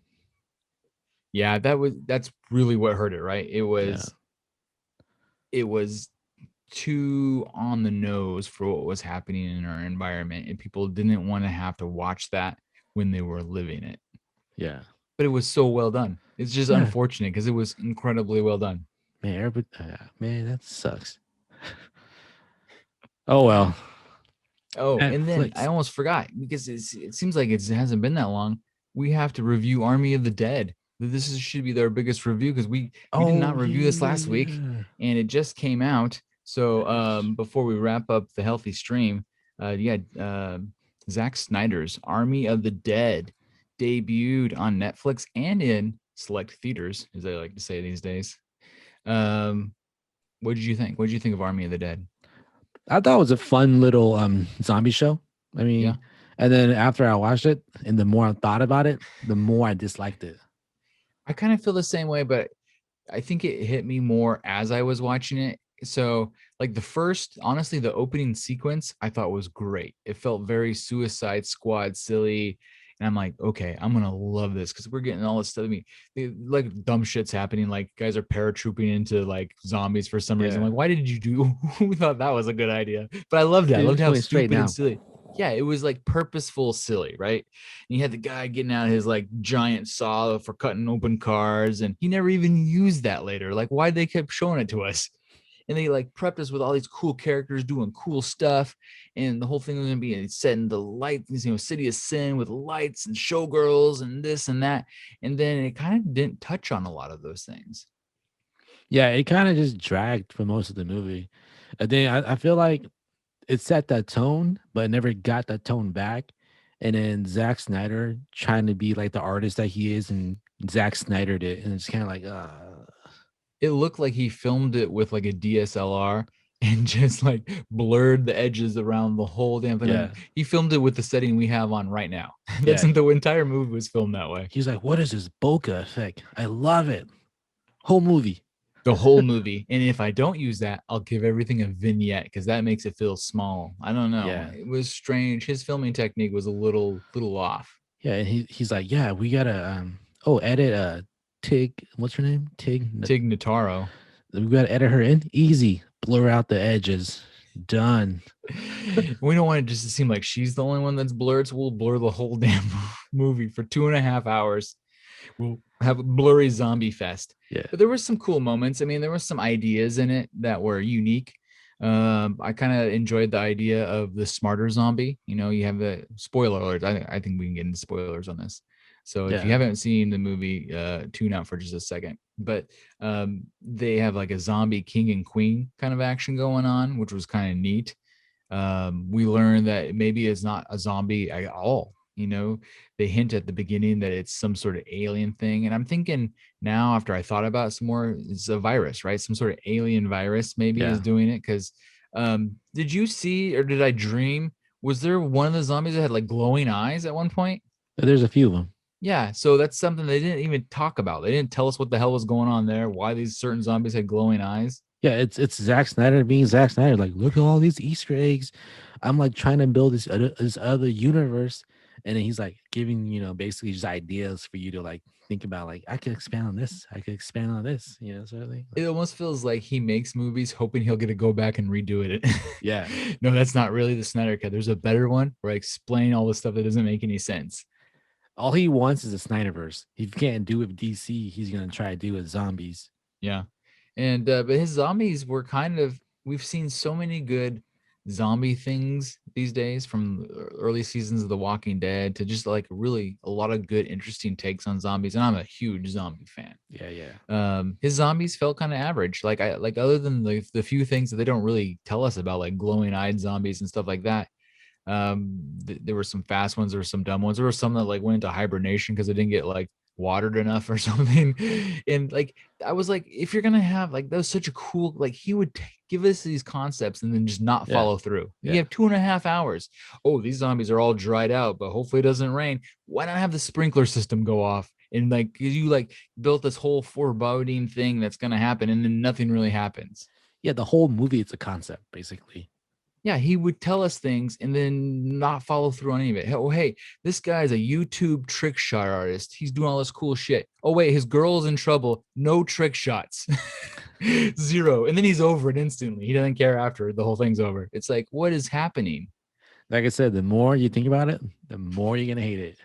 Yeah, that's really what hurt it, right? It was too on the nose for what was happening in our environment, and people didn't want to have to watch that when they were living it. Yeah, but it was so well done. It's just unfortunate because it was incredibly well done. Man, that sucks. Oh well. Oh, Netflix. And then I almost forgot because it seems like it hasn't been that long. We have to review Army of the Dead. This should be their biggest review because we did not review this last week, and it just came out. So before we wrap up the healthy stream, the Zack Snyder's Army of the Dead debuted on Netflix and in select theaters, as they like to say these days. What did you think? What did you think of Army of the Dead? I thought it was a fun little zombie show. I mean, Yeah. and then after I watched it, and the more I thought about it, the more I disliked it. I kind of feel the same way, but I think it hit me more as I was watching it. So, like honestly, the opening sequence I thought was great. It felt very Suicide Squad silly. And I'm like, okay, I'm gonna love this because we're getting all this stuff. I mean, like dumb shit's happening. Like guys are paratrooping into like zombies for some reason. Yeah. Like, why did you do? Who thought that was a good idea? But I loved it. I Dude, loved just how went straight stupid now. and silly. Yeah, it was like purposeful silly, right? And you had the guy getting out his like giant saw for cutting open cars, and he never even used that later. Like, why they kept showing it to us? And they like prepped us with all these cool characters doing cool stuff, and the whole thing was gonna be set in the lights, City of Sin with lights and showgirls and this and that. And then it kind of didn't touch on a lot of those things. Yeah, it kind of just dragged for most of the movie. And then I feel like it set that tone, but it never got that tone back. And then Zack Snyder trying to be like the artist that he is, and Zack Snydered it, and it's kind of like, It looked like he filmed it with like a DSLR and just like blurred the edges around the whole damn thing. yeah, He filmed it with the setting we have on right now. That's yeah. the entire movie was filmed that way. He's like, what is this bokeh effect? I love it. Whole movie. The whole movie. And if I don't use that, I'll give everything a vignette because that makes it feel small. I don't know. Yeah. It was strange. His filming technique was a little off. Yeah, and he's like, yeah, we gotta edit Tig, what's her name? Tig Notaro. We gotta edit her in. Easy. Blur out the edges. Done. We don't want it just to seem like she's the only one that's blurred, so we'll blur the whole damn movie for 2.5 hours. We'll have a blurry zombie fest. Yeah. But there were some cool moments. I mean, there were some ideas in it that were unique. I kind of enjoyed the idea of the smarter zombie. You have the spoiler alert. I think we can get into spoilers on this. So if you haven't seen the movie, tune out for just a second. But they have like a zombie king and queen kind of action going on, which was kind of neat. We learned that maybe it's not a zombie at all. They hint at the beginning that it's some sort of alien thing. And I'm thinking now, after I thought about it some more, it's a virus, right? Some sort of alien virus maybe is doing it. Because did you see, or did I dream? Was there one of the zombies that had like glowing eyes at one point? There's a few of them. Yeah, so that's something they didn't even talk about. They didn't tell us what the hell was going on there, why these certain zombies had glowing eyes. Yeah, it's Zack Snyder being Zack Snyder. Like, look at all these Easter eggs. I'm like trying to build this other universe, and then he's like giving basically just ideas for you to like think about. Like, I could expand on this. I could expand on this. Sort of thing. It almost feels like he makes movies hoping he'll get to go back and redo it. Yeah. No, that's not really the Snyder Cut. There's a better one where I explain all the stuff that doesn't make any sense. All he wants is a Snyderverse. He can't do it with DC. He's gonna try to do it with zombies. Yeah, and but his zombies were we've seen so many good zombie things these days, from early seasons of The Walking Dead to just like really a lot of good, interesting takes on zombies. And I'm a huge zombie fan. Yeah. His zombies felt kind of average. Like other than the few things that they don't really tell us about, like glowing eyed zombies and stuff like that. There were some fast ones, there were some dumb ones, there were some that like went into hibernation because they didn't get like watered enough or something. And like I was like, if you're gonna have like, that was such a cool, like he would give us these concepts and then just not follow through. You have 2.5 hours. Oh, these zombies are all dried out, but hopefully it doesn't rain. Why not have the sprinkler system go off? And like you like built this whole foreboding thing that's gonna happen, and then nothing really happens. Yeah, the whole movie, it's a concept basically. Yeah, he would tell us things and then not follow through on any of it. Oh, hey, this guy's a YouTube trick shot artist. He's doing all this cool shit. Oh, wait, his girl's in trouble. No trick shots. 0. And then he's over it instantly. He doesn't care after the whole thing's over. It's like, what is happening? Like I said, the more you think about it, the more you're going to hate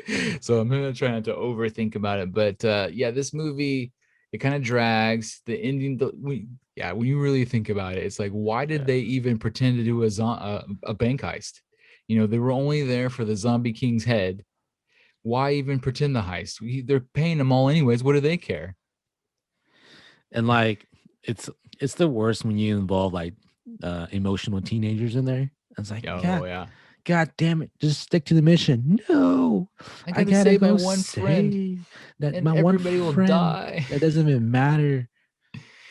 it. So I'm going to try not to overthink about it. But yeah, this movie, it kind of drags. The ending, when you really think about it, it's like, why did they even pretend to do a bank heist? They were only there for the zombie king's head. Why even pretend the heist? They're paying them all anyways. What do they care? And like, it's the worst when you involve like emotional teenagers in there. It's like, God damn it, just stick to the mission. No, I I gotta gotta save my go one friend, save that and my one everybody will friend. die. That doesn't even matter.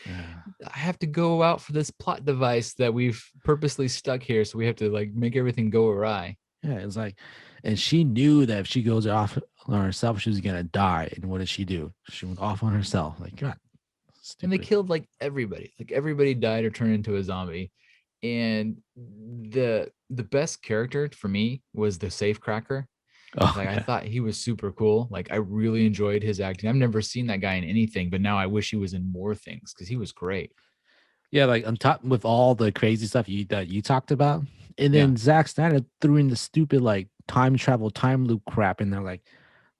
I have to go out for this plot device that we've purposely stuck here, so we have to like make everything go awry. Yeah, it's like, and she knew that if she goes off on herself, she was gonna die. And what did she do? She went off on herself. Like, God, And they stupid. killed like everybody. Like everybody died or turned into a zombie. And the best character for me was the safecracker. Oh Like I yeah, thought he was super cool. Like I really enjoyed his acting. I've never seen that guy in anything, but now I wish he was in more things because he was great. yeah. Like on top with all the crazy stuff you talked about, and Yeah. then Zack Snyder threw in the stupid like time travel, time loop crap, and they're like,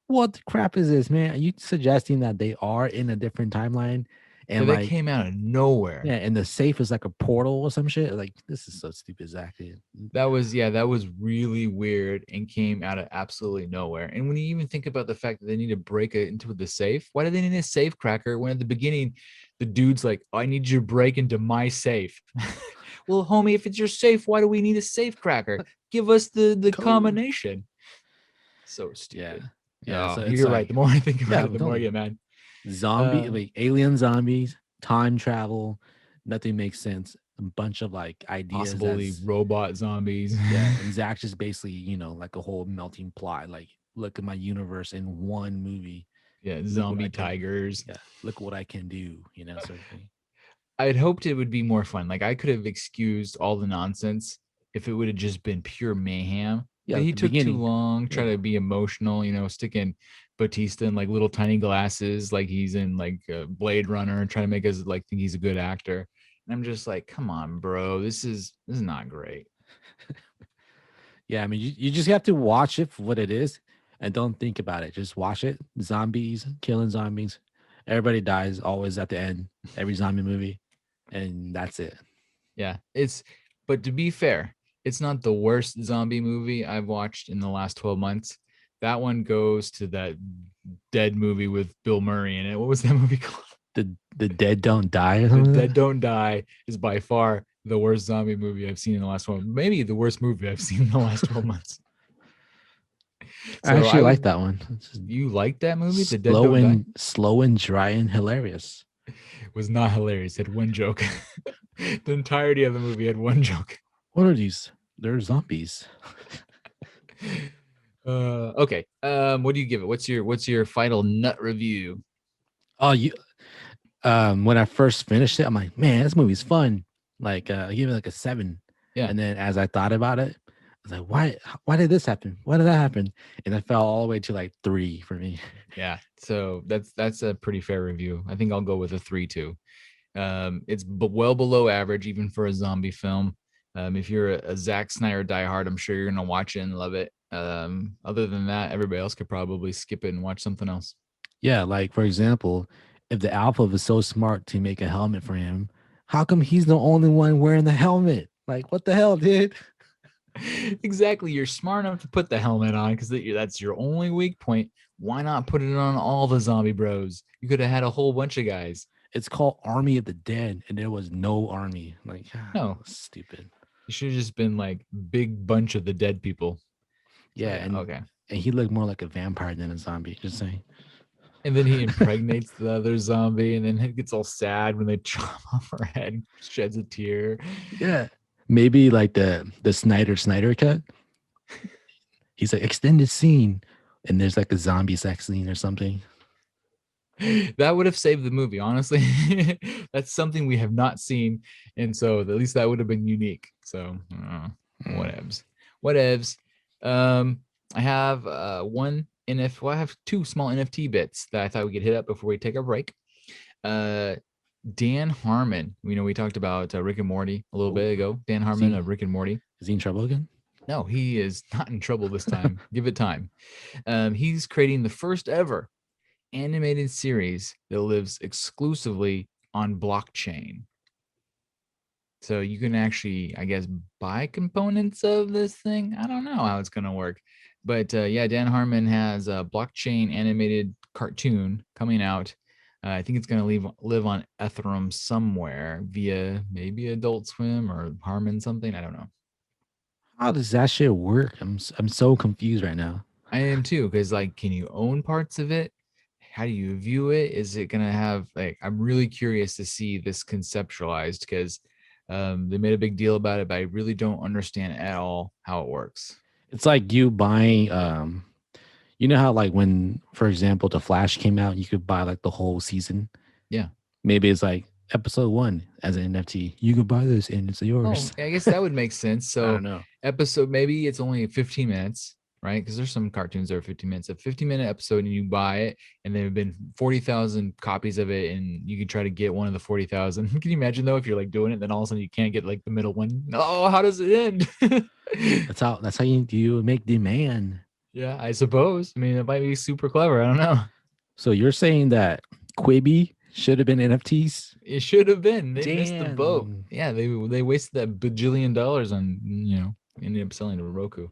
"What the crap is this, man? Are you suggesting that they are in a different timeline?" Yeah, And that like, came out of nowhere. yeah, and the safe is like a portal or some shit. Like, this is so stupid, Zach. Dude. That was really weird and came out of absolutely nowhere. And when you even think about the fact that they need to break it into the safe, why do they need a safe cracker when at the beginning the dude's like, oh, I need you to break into my safe? Well, homie, if it's your safe, why do we need a safe cracker? Give us the Code. combination. So Yeah, stupid. yeah. Oh, So it's you're right. like, The more I think about yeah, it, the more I totally. get mad. Zombie, Um, like alien zombies, time travel, nothing makes sense. A bunch of like ideas Possibly that's robot zombies. yeah, and Zach just basically, like a whole melting plot. Like, look at my universe in one movie. Yeah, Look what I zombie can, tigers. yeah, look what I can do. Sort of thing. I had hoped it would be more fun. Like I could have excused all the nonsense if it would have just been pure mayhem. Yeah, But at he the took too beginning. long, Yeah, try to be emotional, sticking Batista in like little tiny glasses, like he's in like Blade Runner, and trying to make us like think he's a good actor. And I'm just like, come on, bro, this is not great. yeah. I mean, you just have to watch it for what it is, and don't think about it. Just watch it. Zombies killing zombies. Everybody dies always at the end. Every zombie movie, and that's it. Yeah, but to be fair, it's not the worst zombie movie I've watched in the last 12 months. That one goes to that dead movie with Bill Murray in it. What was that movie called? The dead don't die or The something. Dead Don't Die is by far the worst zombie movie I've seen in the last one. Maybe the worst movie I've seen in the last 12 months. I So actually like that one. It's just you like that movie? The Dead Don't Die? slow and dry and hilarious. It was not hilarious. It had one joke. The entirety of the movie had one joke. What are these? They're zombies. Okay. What do you give it? What's your final nut review? Oh, you when I first finished it, I'm like, man, this movie's fun. Like, I give it like a 7. Yeah. And then as I thought about it, I was like, why did this happen? Why did that happen? And I fell all the way to like 3 for me. Yeah. So that's a pretty fair review. I think I'll go with a 3 too. It's well below average even for a zombie film. If you're a Zack Snyder diehard, I'm sure you're gonna watch it and love it. Other than that, everybody else could probably skip it and watch something else. Yeah, like for example, if the Alpha was so smart to make a helmet for him, how come he's the only one wearing the helmet? Like, what the hell, dude? Exactly. You're smart enough to put the helmet on because that's your only weak point. Why not put it on all the zombie bros? You could have had a whole bunch of guys. It's called Army of the Dead, and there was no army. Like, No, stupid. it should have just been like big bunch of the dead people. So Yeah, yeah, okay. and he looked more like a vampire than a zombie. Just saying. And then he impregnates the other zombie, and then it gets all sad when they chop off her head, sheds a tear. Yeah, maybe like the Snyder cut. He's like extended scene, and there's like a zombie sex scene or something. That would have saved the movie, honestly. That's something we have not seen, and so at least that would have been unique. So whatevs. Whatevs. I have I have 2 small NFT bits that I thought we could hit up before we take a break. Dan Harmon, we talked about Rick and Morty a little bit ago. Dan Harmon of Rick and Morty. Is he in trouble again? No, he is not in trouble this time. Give it time. He's creating the first ever animated series that lives exclusively on blockchain. So you can actually, I guess, buy components of this thing. I don't know how it's going to work. But yeah, Dan Harmon has a blockchain animated cartoon coming out. I think it's going to live on Ethereum somewhere via maybe Adult Swim or Harmon something. I don't know. How does that shit work? I'm so confused right now. I am too, because like, can you own parts of it? How do you view it? Is it gonna have like? I'm really curious to see this conceptualized because they made a big deal about it, but I really don't understand at all how it works. It's like you buying you know how like when, for example, The Flash came out, you could buy like the whole season. Yeah. Maybe it's like episode 1 as an NFT. You could buy this and it's Oh, yours. I guess that would make sense. I So don't know. episode, maybe it's only 15 minutes, right? Because there's some cartoons that are 15 minutes. A 15-minute episode, and you buy it, and there have been 40,000 copies of it, and you can try to get one of the 40,000. Can you imagine though if you're like doing it, then all of a sudden you can't get like the middle one? Oh, how does it end? That's how you make demand. Yeah, I suppose. I mean, it might be super clever. I don't know. So you're saying that Quibi should have been NFTs? It should have been. They missed the boat. Damn. Yeah, they wasted that bajillion dollars on, ended up selling to Roku.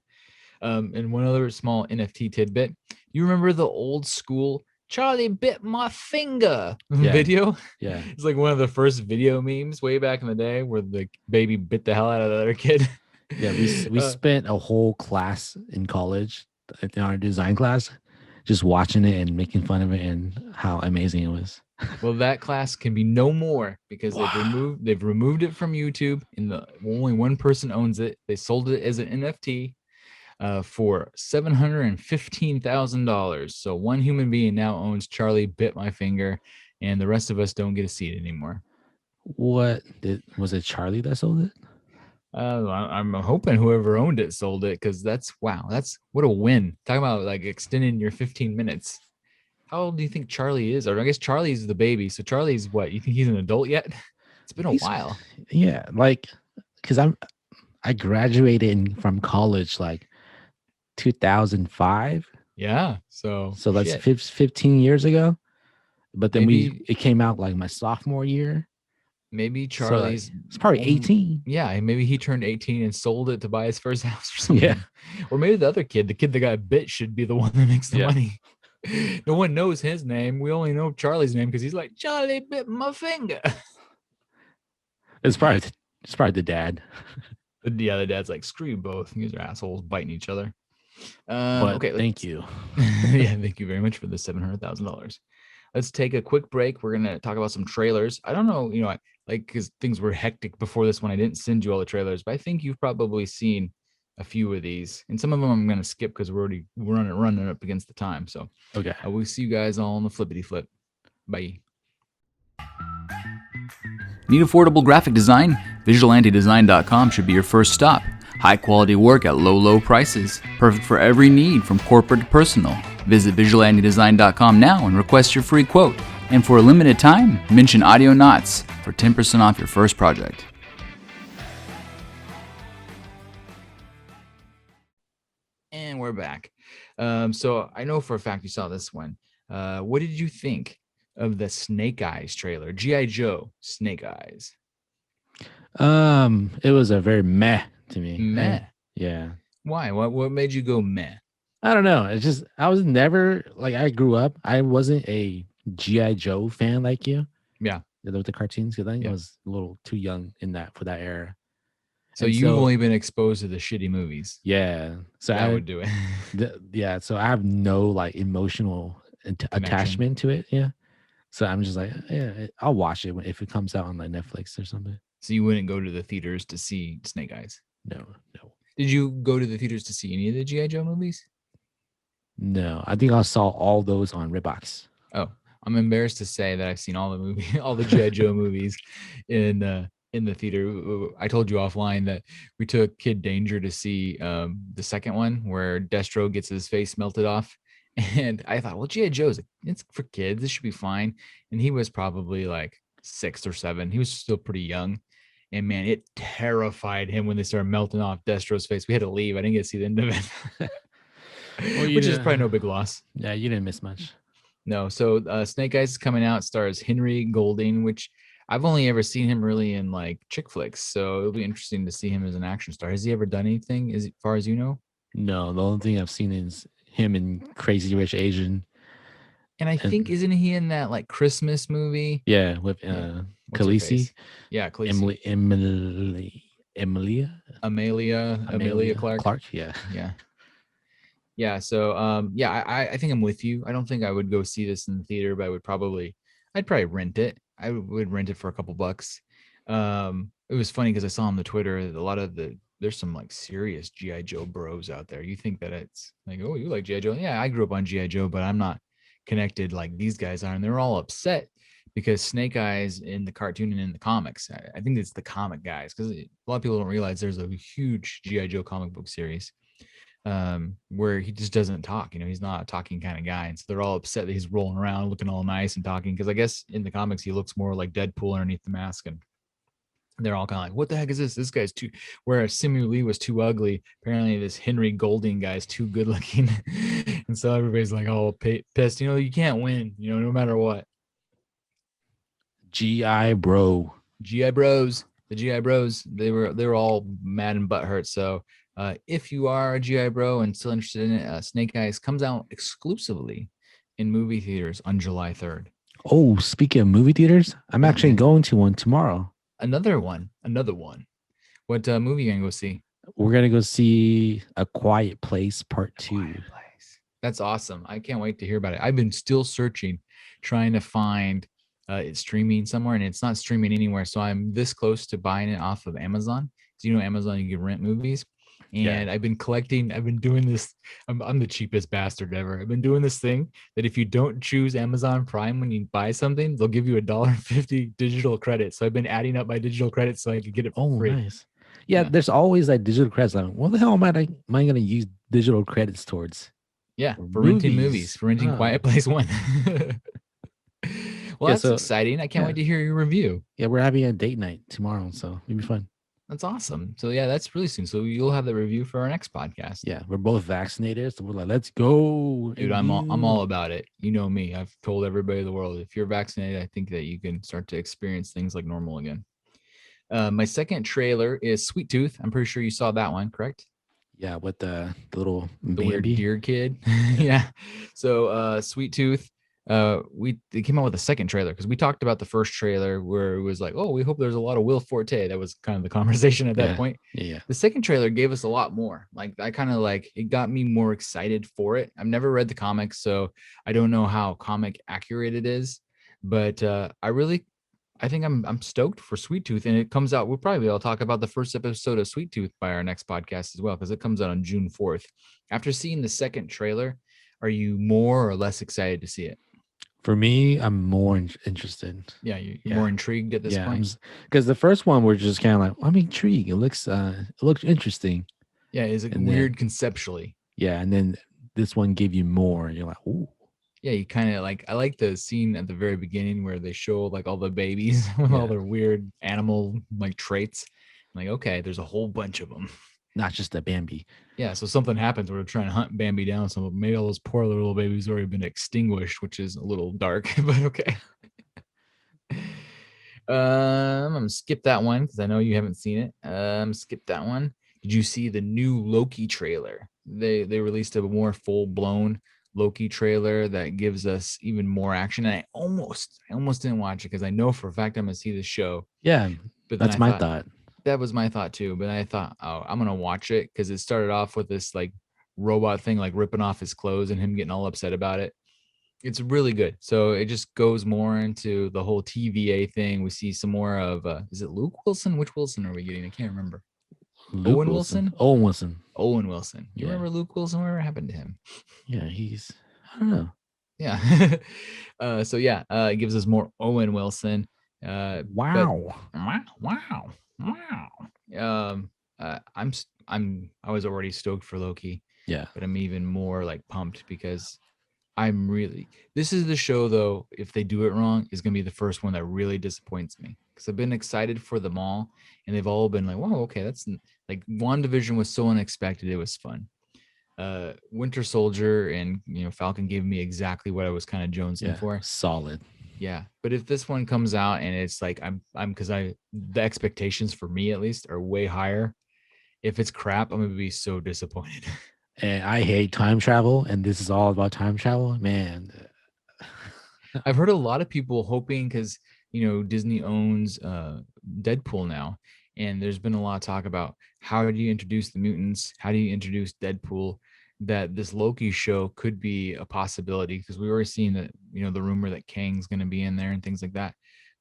And one other small NFT tidbit. You remember the old school Charlie bit my finger video? Yeah. It's like one of the first video memes way back in the day where the baby bit the hell out of the other kid. Yeah, we spent a whole class in college in our design class just watching it and making fun of it and how amazing it was. Well, that class can be no more because they've removed it from YouTube, and only one person owns it. They sold it as an NFT for $715,000. So one human being now owns Charlie Bit My Finger, and the rest of us don't get to see it anymore. Was it Charlie that sold it? I'm hoping whoever owned it sold it, because that's what a win. Talking about like extending your 15 minutes. How old do you think Charlie is? Or I guess Charlie's the baby. So Charlie's what? You think he's an adult yet? It's been a while. Yeah, like because I graduated from college like 2005. Yeah. So that's 15 years ago. But then it came out like my sophomore year. Maybe Charlie's it's probably 18. Yeah, maybe he turned 18 and sold it to buy his first house or something. Yeah. Or maybe the kid that got bit, should be the one that makes the money. No one knows his name. We only know Charlie's name because he's like, Charlie bit my finger. It's probably the dad. Yeah, the dad's like, screw you both. These are assholes biting each other. Okay, thank you. Yeah, thank you very much for the $700,000. Let's take a quick break. We're gonna talk about some trailers. I don't know, because things were hectic before this one. I didn't send you all the trailers, but I think you've probably seen a few of these, and some of them I'm gonna skip because we're already running up against the time. So okay, we'll see you guys all on the flippity flip. Bye. Need affordable graphic design? VisualAntiDesign.com should be your first stop. High quality work at low prices. Perfect for every need from corporate to personal. Visit VisualAntiDesign.com now and request your free quote. And for a limited time, mention Audionots for 10% off your first project. And we're back. So I know for a fact you saw this one. What did you think of the Snake Eyes trailer? G.I. Joe, Snake Eyes. It was a very meh to me. Meh? Yeah. Why? What made you go meh? I don't know. It's just, I was never, like, I grew up, I wasn't a G.I. Joe fan like you. Yeah. With the cartoons, because I think I was a little too young for that era. So you've only been exposed to the shitty movies. Yeah. So I would do it. Yeah. So I have no like emotional attachment to it. Yeah. So I'm just like, yeah, I'll watch it if it comes out on like Netflix or something. So you wouldn't go to the theaters to see Snake Eyes? No. Did you go to the theaters to see any of the G.I. Joe movies? No. I think I saw all those on Redbox. Oh, I'm embarrassed to say that I've seen all the G.I. Joe movies in the theater. I told you offline that we took Kid Danger to see the second one where Destro gets his face melted off. And I thought, well, G.I. Joe's, it's for kids. This should be fine. And he was probably like 6 or 7. He was still pretty young. And man, it terrified him when they started melting off Destro's face. We had to leave. I didn't get to see the end of it. Which is probably no big loss. Yeah, you didn't miss much. No. So Snake Eyes is coming out, stars Henry Golding, which I've only ever seen him really in like chick flicks. So it'll be interesting to see him as an action star. Has he ever done anything as far as you know? No, the only thing I've seen is him in Crazy Rich Asian. And I think, isn't he in that like Christmas movie? Yeah, with Khaleesi. Yeah, Khaleesi. Emily. Emilia Clarke. Yeah. Yeah. So I think I'm with you. I don't think I would go see this in the theater, but I'd probably rent it. I would rent it for a couple bucks. It was funny because I saw on the Twitter a lot of there's some like serious GI Joe bros out there. You think that it's like, oh, you like GI Joe? Yeah, I grew up on GI Joe, but I'm not connected like these guys are, and they're all upset because Snake Eyes in the cartoon and in the comics. I think it's the comic guys because a lot of people don't realize there's a huge GI Joe comic book series where he just doesn't talk. He's not a talking kind of guy, and so they're all upset that he's rolling around looking all nice and talking because I guess in the comics he looks more like Deadpool underneath the mask, and they're all kind of like, what the heck is this? This guy's too, whereas Simu Lee was too ugly. Apparently this Henry Golding guy is too good looking. And so everybody's like, oh, pissed. You can't win, no matter what. GI Bro. GI Bros. The GI Bros. They were all mad and butthurt. So if you are a GI Bro and still interested in it, Snake Eyes comes out exclusively in movie theaters on July 3rd. Oh, speaking of movie theaters, I'm actually going to one tomorrow. Another one. What movie are you gonna go see? We're gonna go see A Quiet Place Part 2. That's awesome. I can't wait to hear about it. I've been still searching, trying to find it's streaming somewhere, and it's not streaming anywhere. So I'm this close to buying it off of Amazon. So Amazon, you can rent movies. And I've been doing this. I'm the cheapest bastard ever. I've been doing this thing that if you don't choose Amazon Prime when you buy something, they'll give you $1.50 digital credit. So I've been adding up my digital credits so I could get it for free. Nice. Yeah, there's always like digital credits. Like, what the hell am I going to use digital credits towards? Yeah, for renting movies, for renting Quiet Place 1. Well, that's exciting. I can't wait to hear your review. Yeah, we're having a date night tomorrow, so it'll be fun. That's awesome. So yeah, that's really soon. So you'll have the review for our next podcast. Yeah, we're both vaccinated, so we're like, let's go. Dude, I'm all about it. You know me. I've told everybody in the world, if you're vaccinated, I think that you can start to experience things like normal again. My second trailer is Sweet Tooth. I'm pretty sure you saw that one, correct? Yeah, with the little weird deer kid. Yeah. So Sweet Tooth. They came out with a second trailer because we talked about the first trailer where it was like, oh, we hope there's a lot of Will Forte. That was kind of the conversation at that point. Yeah. The second trailer gave us a lot more. Like I kind of it got me more excited for it. I've never read the comics, so I don't know how comic accurate it is, but I think I'm stoked for Sweet Tooth, and it comes out. We'll probably all talk about the first episode of Sweet Tooth by our next podcast as well, because it comes out on June 4th. After seeing the second trailer, are you more or less excited to see it? For me, I'm more interested. Yeah, you're more intrigued at this point. Because the first one we're just kind of like, I'm intrigued. It looks interesting. Yeah, is it weird conceptually? Yeah, and then this one gave you more, and you're like, ooh. Yeah, you kind of I like the scene at the very beginning where they show like all the babies with all their weird animal traits. I'm like, okay, there's a whole bunch of them. Not just the Bambi. Yeah, so something happens where they're trying to hunt Bambi down. So maybe all those poor little babies already been extinguished, which is a little dark, but okay. I'm gonna skip that one because I know you haven't seen it. Skip that one. Did you see the new Loki trailer? They released a more full-blown Loki trailer that gives us even more action. And I almost didn't watch it because I know for a fact I'm gonna see the show. Yeah, but that's my thought. That was my thought too, but I thought, oh, I'm gonna watch it because it started off with this robot thing, ripping off his clothes and him getting all upset about it. It's really good. So it just goes more into the whole TVA thing. We see some more of is it Luke Wilson? Which Wilson are we getting? I can't remember. Owen Wilson. You remember Luke Wilson? Whatever happened to him? Yeah, I don't know. Yeah. It gives us more Owen Wilson. Wow. I was already stoked for Loki. Yeah. But I'm even more pumped because this is the show though, if they do it wrong, is gonna be the first one that really disappoints me. Because I've been excited for them all, and they've all been like, "Wow, okay, that's WandaVision was so unexpected, it was fun." Winter Soldier and Falcon gave me exactly what I was kind of jonesing for. Solid. Yeah, but if this one comes out and it's the expectations for me at least are way higher. If it's crap, I'm gonna be so disappointed. And I hate time travel, and this is all about time travel, man. I've heard a lot of people hoping because Disney owns Deadpool now, And there's been a lot of talk about how do you introduce the mutants? How do you introduce Deadpool? That this Loki show could be a possibility because we were seeing that, the rumor that Kang's going to be in there and things like that.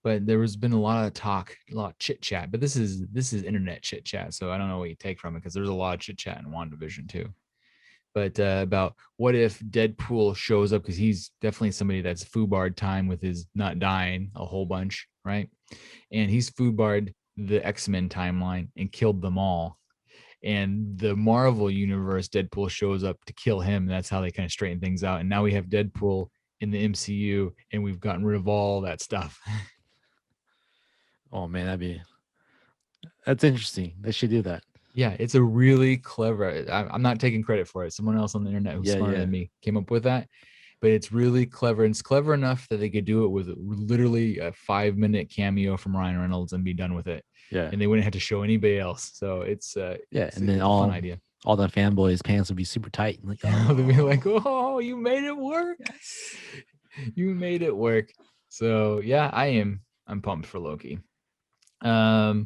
But there has been a lot of talk, a lot of chit chat. But this is internet chit chat, so I don't know what you take from it because there's a lot of chit chat in WandaVision too. But about what if Deadpool shows up because he's definitely somebody that's foobarred time with his not dying a whole bunch, right? And he's foobarred the X-Men timeline and killed them all. And the Marvel universe, Deadpool shows up to kill him. And that's how they kind of straighten things out. And now we have Deadpool in the MCU, and we've gotten rid of all that stuff. Oh man, that's interesting. They should do that. Yeah, it's a really clever. I'm not taking credit for it. Someone else on the internet who's smarter than me came up with that. But it's really clever. And it's clever enough that they could do it with literally a 5-minute cameo from Ryan Reynolds and be done with it. Yeah. And they wouldn't have to show anybody else. So it's and a then fun idea. All the fanboys' pants would be super tight. And like, they'd be like, oh, you made it work. Yes. You made it work. So yeah, I'm pumped for Loki. I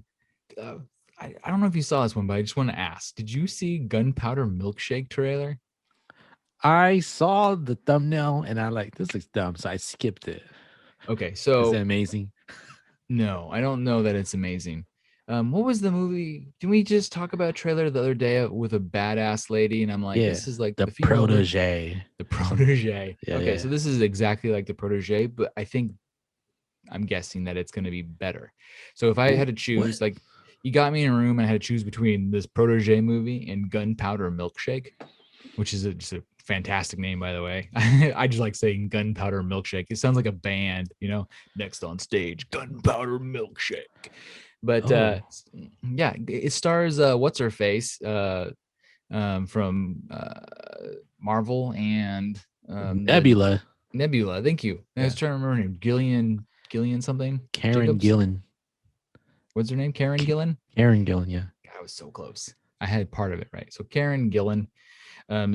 don't know if you saw this one, but I just want to ask, did you see Gunpowder Milkshake trailer? I saw the thumbnail and I like, this looks dumb, so I skipped it. Okay, so is it amazing? No, I don't know that it's amazing. What was the movie? Didn't we just talk about a trailer the other day with a badass lady? And I'm like, this is like the protege. The protege. Yeah, okay, so this is exactly like the protege, but I'm guessing that it's going to be better. So if I had to choose, like, you got me in a room and I had to choose between this protege movie and Gunpowder Milkshake, which is just a fantastic name, by the way. I just like saying Gunpowder Milkshake. It sounds like a band, next on stage, Gunpowder Milkshake. But yeah, it stars what's her face from Marvel and Nebula. Thank you. I was trying to remember her name. Gillian something. Karen Gillan. What's her name? Karen Gillan. Karen Gillan. Yeah. I was so close. I had part of it right. So Karen Gillan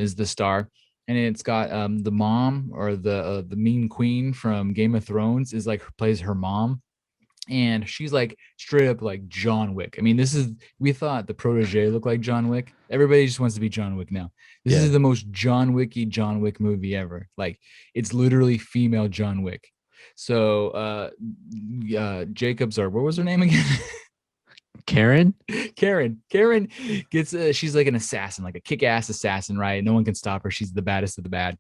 is the star, and it's got the mom, or the mean queen from Game of Thrones is like plays her mom, and she's like straight up like John Wick. I mean, we thought the protege looked like John Wick. Everybody just wants to be John Wick now. This is the most John Wick movie ever. Like, it's literally female John Wick. So Jacobs, or what was her name again? Karen gets she's like an assassin, like a kick-ass assassin, right? No one can stop her. She's the baddest of the bad.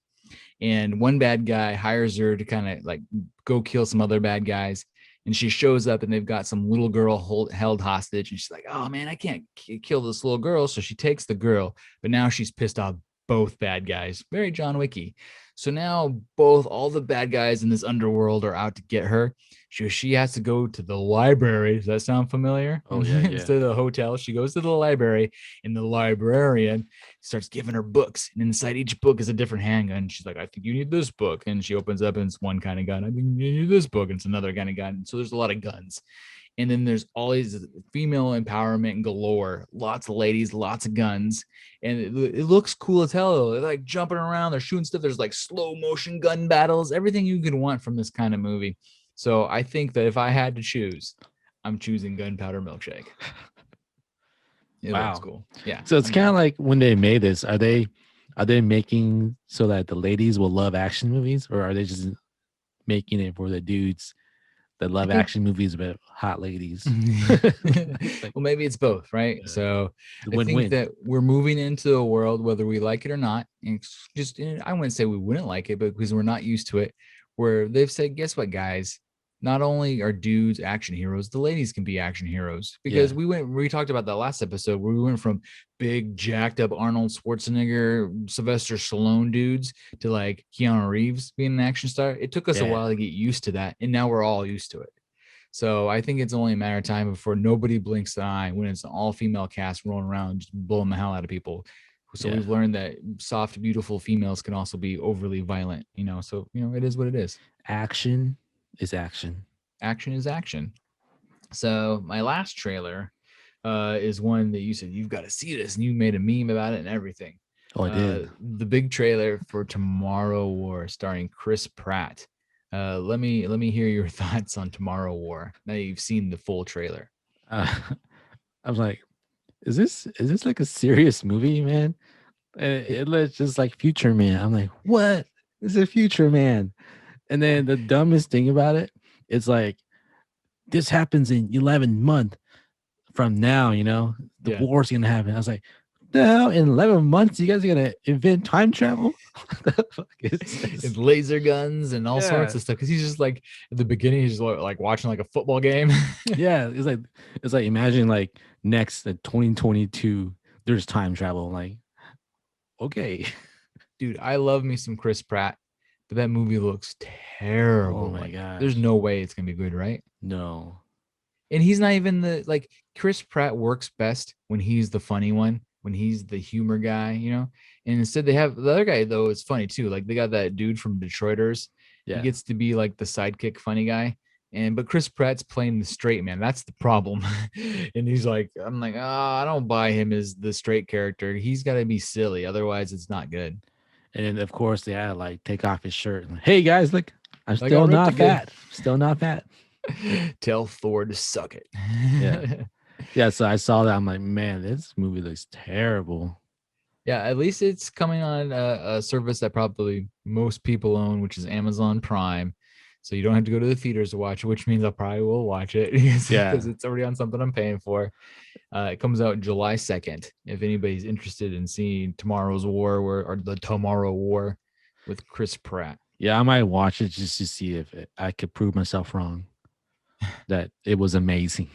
And one bad guy hires her to kind of like go kill some other bad guys. And she shows up and they've got some little girl held hostage. And she's like, oh man, I can't kill this little girl. So she takes the girl, but now she's pissed off both bad guys. Very John Wicky. So now all the bad guys in this underworld are out to get her. She has to go to the library. Does that sound familiar? Oh, yeah. Instead of the hotel, she goes to the library, and the librarian starts giving her books. And inside each book is a different handgun. She's like, I think you need this book. And she opens up and it's one kind of gun. I think you need this book. And it's another kind of gun. So there's a lot of guns. And then there's always female empowerment galore. Lots of ladies, lots of guns. And it looks cool as hell. They're like jumping around. They're shooting stuff. There's like slow motion gun battles. Everything you could want from this kind of movie. So I think that if I had to choose, I'm choosing Gunpowder Milkshake. It looks cool. Yeah. So it's kind of like when they made this, are they making so that the ladies will love action movies, or are they just making it for the dudes that love action movies but hot ladies? Well, maybe it's both, right? Yeah. So I think that we're moving into a world, whether we like it or not, and just, I wouldn't say we wouldn't like it, but because we're not used to it, where they've said, guess what, guys? Not only are dudes action heroes, the ladies can be action heroes. Because we talked about that last episode where we went from big jacked up Arnold Schwarzenegger, Sylvester Stallone dudes to like Keanu Reeves being an action star. It took us a while to get used to that, and now we're all used to it. So I think it's only a matter of time before nobody blinks an eye when it's an all-female cast rolling around just blowing the hell out of people. So we've learned that soft, beautiful females can also be overly violent, so it is what it is. Action is action. Action is action. So my last trailer is one that you said you've got to see this, and you made a meme about it and everything. Oh, I did. The big trailer for Tomorrow War, starring Chris Pratt. Let me hear your thoughts on Tomorrow War now you've seen the full trailer. I was like, is this like a serious movie, man? And it looks just like Future Man. I'm like, what? It's a Future Man. And then the dumbest thing about it, it's like this happens in 11 months from now, the war's gonna happen. I was like, the hell, in 11 months, you guys are gonna invent time travel? What the fuck is this? And laser guns and all sorts of stuff. Because he's just like at the beginning, he's just like watching like a football game. Yeah, it's like imagine like next 2022, there's time travel. Like, okay. Dude, I love me some Chris Pratt, but that movie looks terrible. Oh my like, gosh. there's no way it's gonna be good, right? No. And he's not even the Chris Pratt works best when he's the funny one, when he's the humor guy, And instead they have the other guy though is funny too. Like they got that dude from Detroiters. Yeah. He gets to be like the sidekick funny guy. But Chris Pratt's playing the straight man. That's the problem. And he's like, I'm like, I don't buy him as the straight character. He's got to be silly, otherwise it's not good. And then of course they had to like take off his shirt. Like, hey guys, look, I'm still not fat. Still not fat. Tell Thor to suck it. Yeah. So I saw that. I'm like, man, this movie looks terrible. Yeah, at least it's coming on a service that probably most people own, which is Amazon Prime. So you don't have to go to the theaters to watch it, which means I probably will watch it because it's already on something I'm paying for. It comes out July 2nd. If anybody's interested in seeing Tomorrow's War or the Tomorrow War with Chris Pratt. Yeah, I might watch it just to see if I could prove myself wrong. That it was amazing.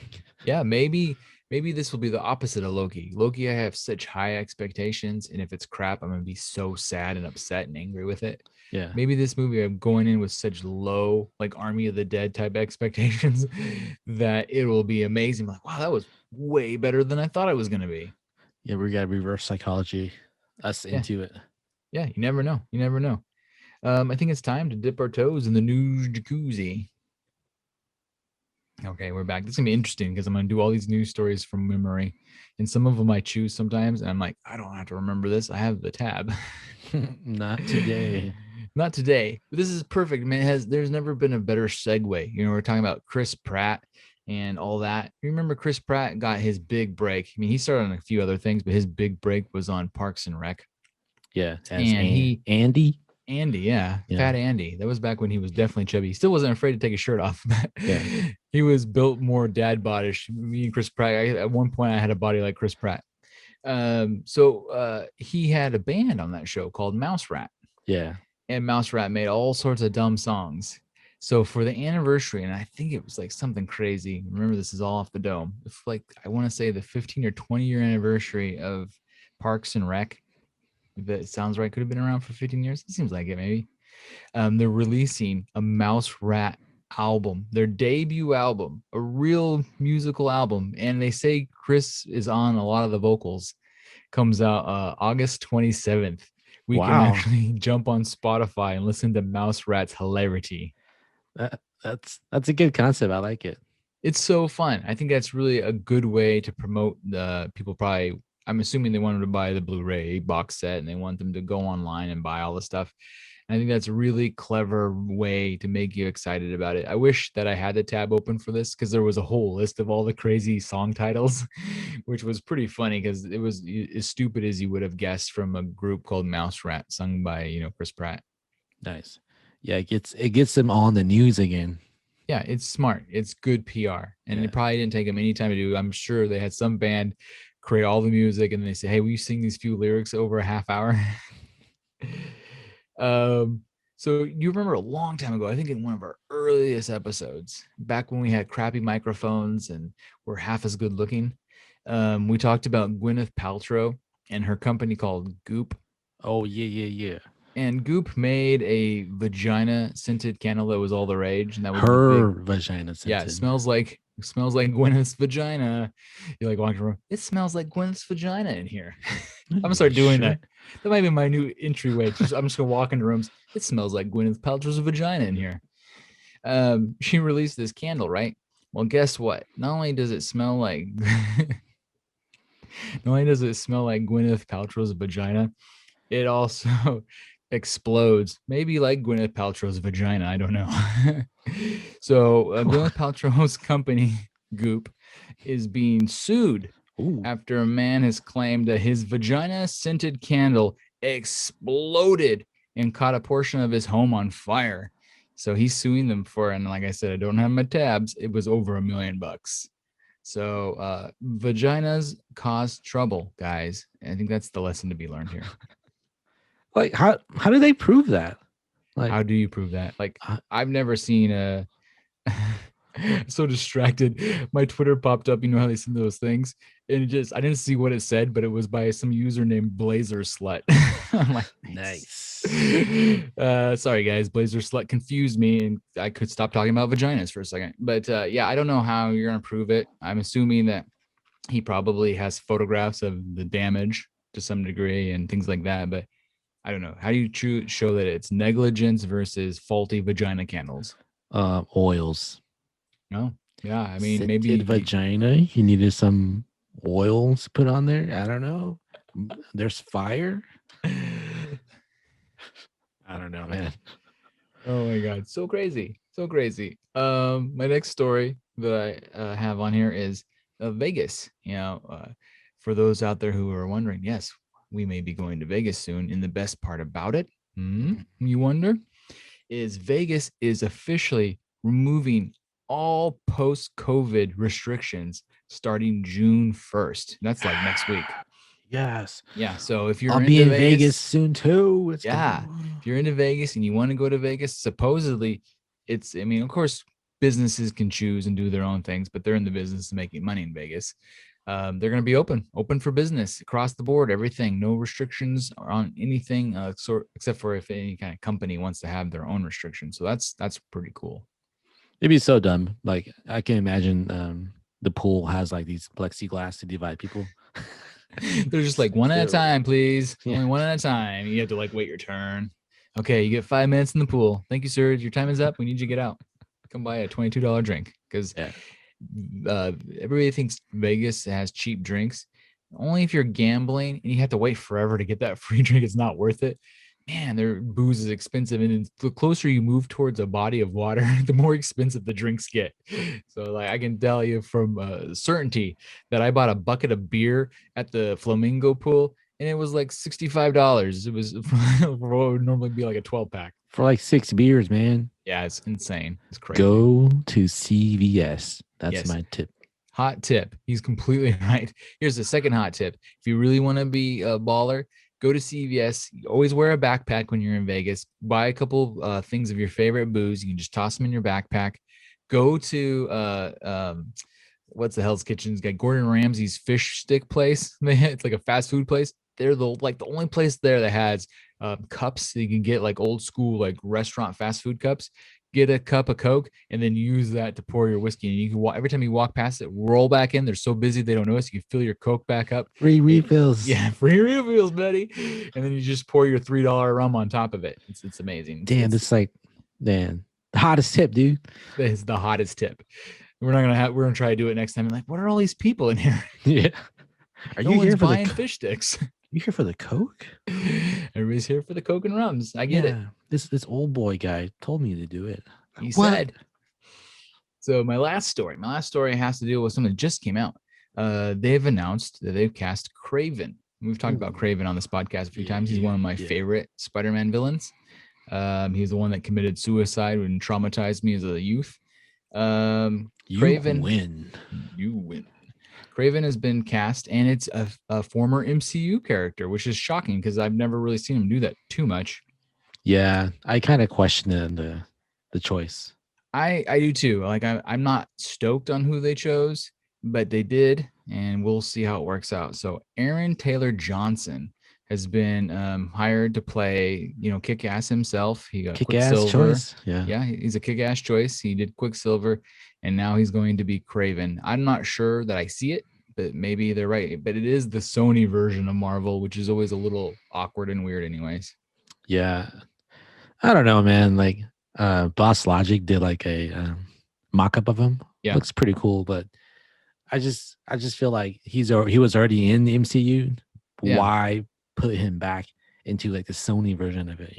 Yeah, maybe this will be the opposite of Loki. Loki, I have such high expectations, and if it's crap, I'm gonna be so sad and upset and angry with it. Yeah. Maybe this movie I'm going in with such low, like Army of the Dead type expectations that it will be amazing. Like, wow, that was way better than I thought it was gonna be. Yeah, we got reverse psychology us into it. Yeah, you never know. You never know. I think it's time to dip our toes in the news jacuzzi. Okay, we're back. This is gonna be interesting because I'm gonna do all these news stories from memory, and some of them I choose sometimes, and I'm like, I don't have to remember this. I have the tab. Not today. Not today. But this is perfect, man. There's never been a better segue. We're talking about Chris Pratt and all that. You remember Chris Pratt got his big break. I mean, he started on a few other things, but his big break was on Parks and Rec. Yeah, and Andy. Yeah, Fat Andy. That was back when he was definitely chubby. He still wasn't afraid to take his shirt off. He was built more dad bodish. Me and Chris Pratt. At one point, I had a body like Chris Pratt. So he had a band on that show called Mouse Rat. Yeah, and Mouse Rat made all sorts of dumb songs. So for the anniversary, and I think it was like something crazy. Remember, this is all off the dome. It's like I want to say the 15 or 20 year anniversary of Parks and Rec. That sounds right. Could have been around for 15 years. It seems like it, maybe. They're releasing a Mouse Rat album, their debut album, a real musical album. And they say Chris is on a lot of the vocals. Comes out August 27th. We can actually jump on Spotify and listen to Mouse Rat's hilarity. That's a good concept. I like it. It's so fun. I think that's really a good way to promote the people. Probably, I'm assuming they wanted to buy the Blu-ray box set and they want them to go online and buy all the stuff. And I think that's a really clever way to make you excited about it. I wish that I had the tab open for this because there was a whole list of all the crazy song titles, which was pretty funny because it was as stupid as you would have guessed from a group called Mouse Rat, sung by Chris Pratt. Nice. Yeah, it gets them on the news again. Yeah, it's smart. It's good PR. And it probably didn't take them any time to do. I'm sure they had some band create all the music and they say, hey, will you sing these few lyrics over a half hour? So you remember a long time ago, I think in one of our earliest episodes, back when we had crappy microphones and were half as good looking, we talked about Gwyneth Paltrow and her company called Goop. Oh, yeah. And Goop made a vagina scented candle that was all the rage, and that was her vagina scented. Yeah, it smells like Gwyneth's vagina. You're like walking around. It smells like Gwyneth's vagina in here. I'm gonna start doing that. That might be my new entryway. I'm just gonna walk into rooms. It smells like Gwyneth Paltrow's vagina in here. She released this candle, right? Well, guess what? Not only does it smell like Gwyneth Paltrow's vagina, it also explodes, maybe like Gwyneth Paltrow's vagina. I don't know. So Gwyneth Paltrow's company Goop is being sued after a man has claimed that his vagina-scented candle exploded and caught a portion of his home on fire. So he's suing them for it. And like I said, I don't have my tabs. It was over $1 million. So vaginas cause trouble, guys. I think that's the lesson to be learned here. Like, how do they prove that? Like, how do you prove that? Like, I've never seen a so distracted. My Twitter popped up. You know how they send those things, and I didn't see what it said, but it was by some user named Blazer Slut. I'm like, nice. Sorry guys, Blazer Slut confused me, and I could stop talking about vaginas for a second. But yeah, I don't know how you're gonna prove it. I'm assuming that he probably has photographs of the damage to some degree and things like that, but I don't know. How do you show that it's negligence versus faulty vagina candles? Oils. No. Yeah. I mean, Scented maybe vagina. You needed some oils put on there. I don't know. There's fire. I don't know, man. Oh my God. So crazy. So crazy. My next story that I have on here is Vegas. You know, for those out there who are wondering, yes, we may be going to Vegas soon. And the best part about it, you wonder, is Vegas is officially removing all post-COVID restrictions starting June 1st. That's like next week. Yes. Yeah. So if you're I'll into be in Vegas soon too. Yeah. If you're into Vegas and you want to go to Vegas, supposedly I mean, of course, businesses can choose and do their own things, but they're in the business of making money in Vegas. They're going to be open for business across the board, everything, no restrictions on anything, except for if any kind of company wants to have their own restrictions. So that's pretty cool. It'd be so dumb. Like, I can imagine the pool has like these plexiglass to divide people. They're just like one at a time, please. Yeah. Only one at a time. You have to like wait your turn. Okay, you get 5 minutes in the pool. Thank you, sir. Your time is up. We need you to get out. Come buy a $22 drink because everybody thinks Vegas has cheap drinks. Only if you're gambling and you have to wait forever to get that free drink, it's not worth it. Man, their booze is expensive, and the closer you move towards a body of water, the more expensive the drinks get. So, like, I can tell you from certainty that I bought a bucket of beer at the Flamingo pool, and it was like $65. It was for what would normally be like a 12-pack for like 6 beers, man. Yeah, it's insane. It's crazy. Go to CVS. That's my tip. Hot tip. He's completely right. Here's the second hot tip. If you really want to be a baller, go to CVS. You always wear a backpack when you're in Vegas. Buy a couple things of your favorite booze. You can just toss them in your backpack. Go to what's the Hell's Kitchen's got Gordon Ramsay's fish stick place. It's like a fast food place. They're the only place there that has cups that you can get, like old school like restaurant fast food cups. Get a cup of Coke and then use that to pour your whiskey. And you can every time you walk past it, roll back in. They're so busy they don't notice. You can fill your Coke back up. Free refills. Free refills, buddy. And then you just pour your $3 rum on top of it. It's amazing. Damn, it's like, man, the hottest tip, dude. It's the hottest tip. We're gonna try to do it next time. And like, what are all these people in here? Yeah. Are you here for buying fish sticks? You here for the Coke? Everybody's here for the Coke and rums. I get it. This old boy guy told me to do it. He said. So my last story has to deal with something that just came out. They've announced that they've cast Kraven. We've talked about Kraven on this podcast a few times. He's one of my favorite Spider-Man villains. He's the one that committed suicide and traumatized me as a youth. Kraven, you win. Kraven has been cast, and it's a former MCU character, which is shocking because I've never really seen him do that too much. Yeah, I kind of questioned the choice. I do too. Like I'm not stoked on who they chose, but they did, and we'll see how it works out. So Aaron Taylor Johnson has been hired to play, Kick-Ass himself. He got Quicksilver. Choice. Yeah, he's a kick-ass choice. He did Quicksilver, and now he's going to be Kraven. I'm not sure that I see it, but maybe they're right. But it is the Sony version of Marvel, which is always a little awkward and weird anyways. Yeah. I don't know, man. Like Boss Logic did like a mock-up of him. Yeah. Looks pretty cool, but I just feel like he was already in the MCU. Yeah. Why put him back into like the Sony version of it,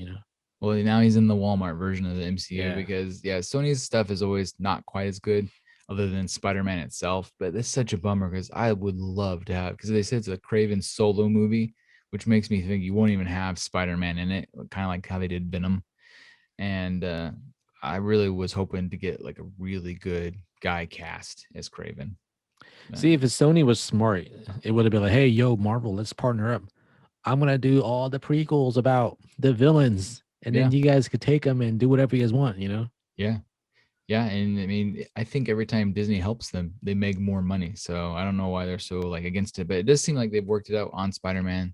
Well, now he's in the Walmart version of the MCU because Sony's stuff is always not quite as good. other than Spider-Man itself. But that's such a bummer because I would love to have, because they said it's a Craven solo movie, which makes me think you won't even have Spider-Man in it, kind of like how they did Venom. And I really was hoping to get like a really good guy cast as Craven. See, if Sony was smart, it would have been like, hey, yo, Marvel, let's partner up. I'm gonna do all the prequels about the villains, and then you guys could take them and do whatever you guys want, you know? Yeah. Yeah, and I mean, I think every time Disney helps them, they make more money. So I don't know why they're so like against it, but it does seem like they've worked it out on Spider-Man.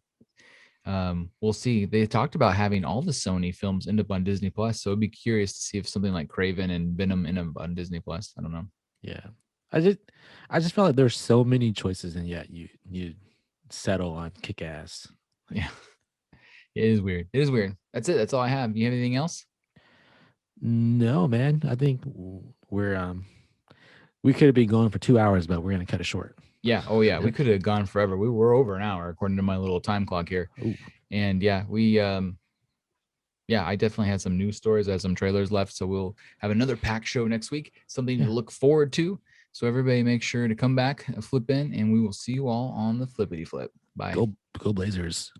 We'll see. They talked about having all the Sony films end up on Disney Plus, so I'd be curious to see if something like Craven and Venom end up on Disney Plus. I don't know. Yeah, I just felt like there's so many choices, and yet you settle on Kick Ass. Yeah, it is weird. It is weird. That's it. That's all I have. You have anything else? No, man. I think we're we could have been going for 2 hours, but we're gonna cut it short. Yeah. Oh yeah. We could have gone forever. We were over an hour according to my little time clock here. Ooh. And yeah, I definitely had some news stories. I have some trailers left. So we'll have another pack show next week, something to look forward to. So everybody make sure to come back, flip in, and we will see you all on the flippity flip. Bye. Go Blazers.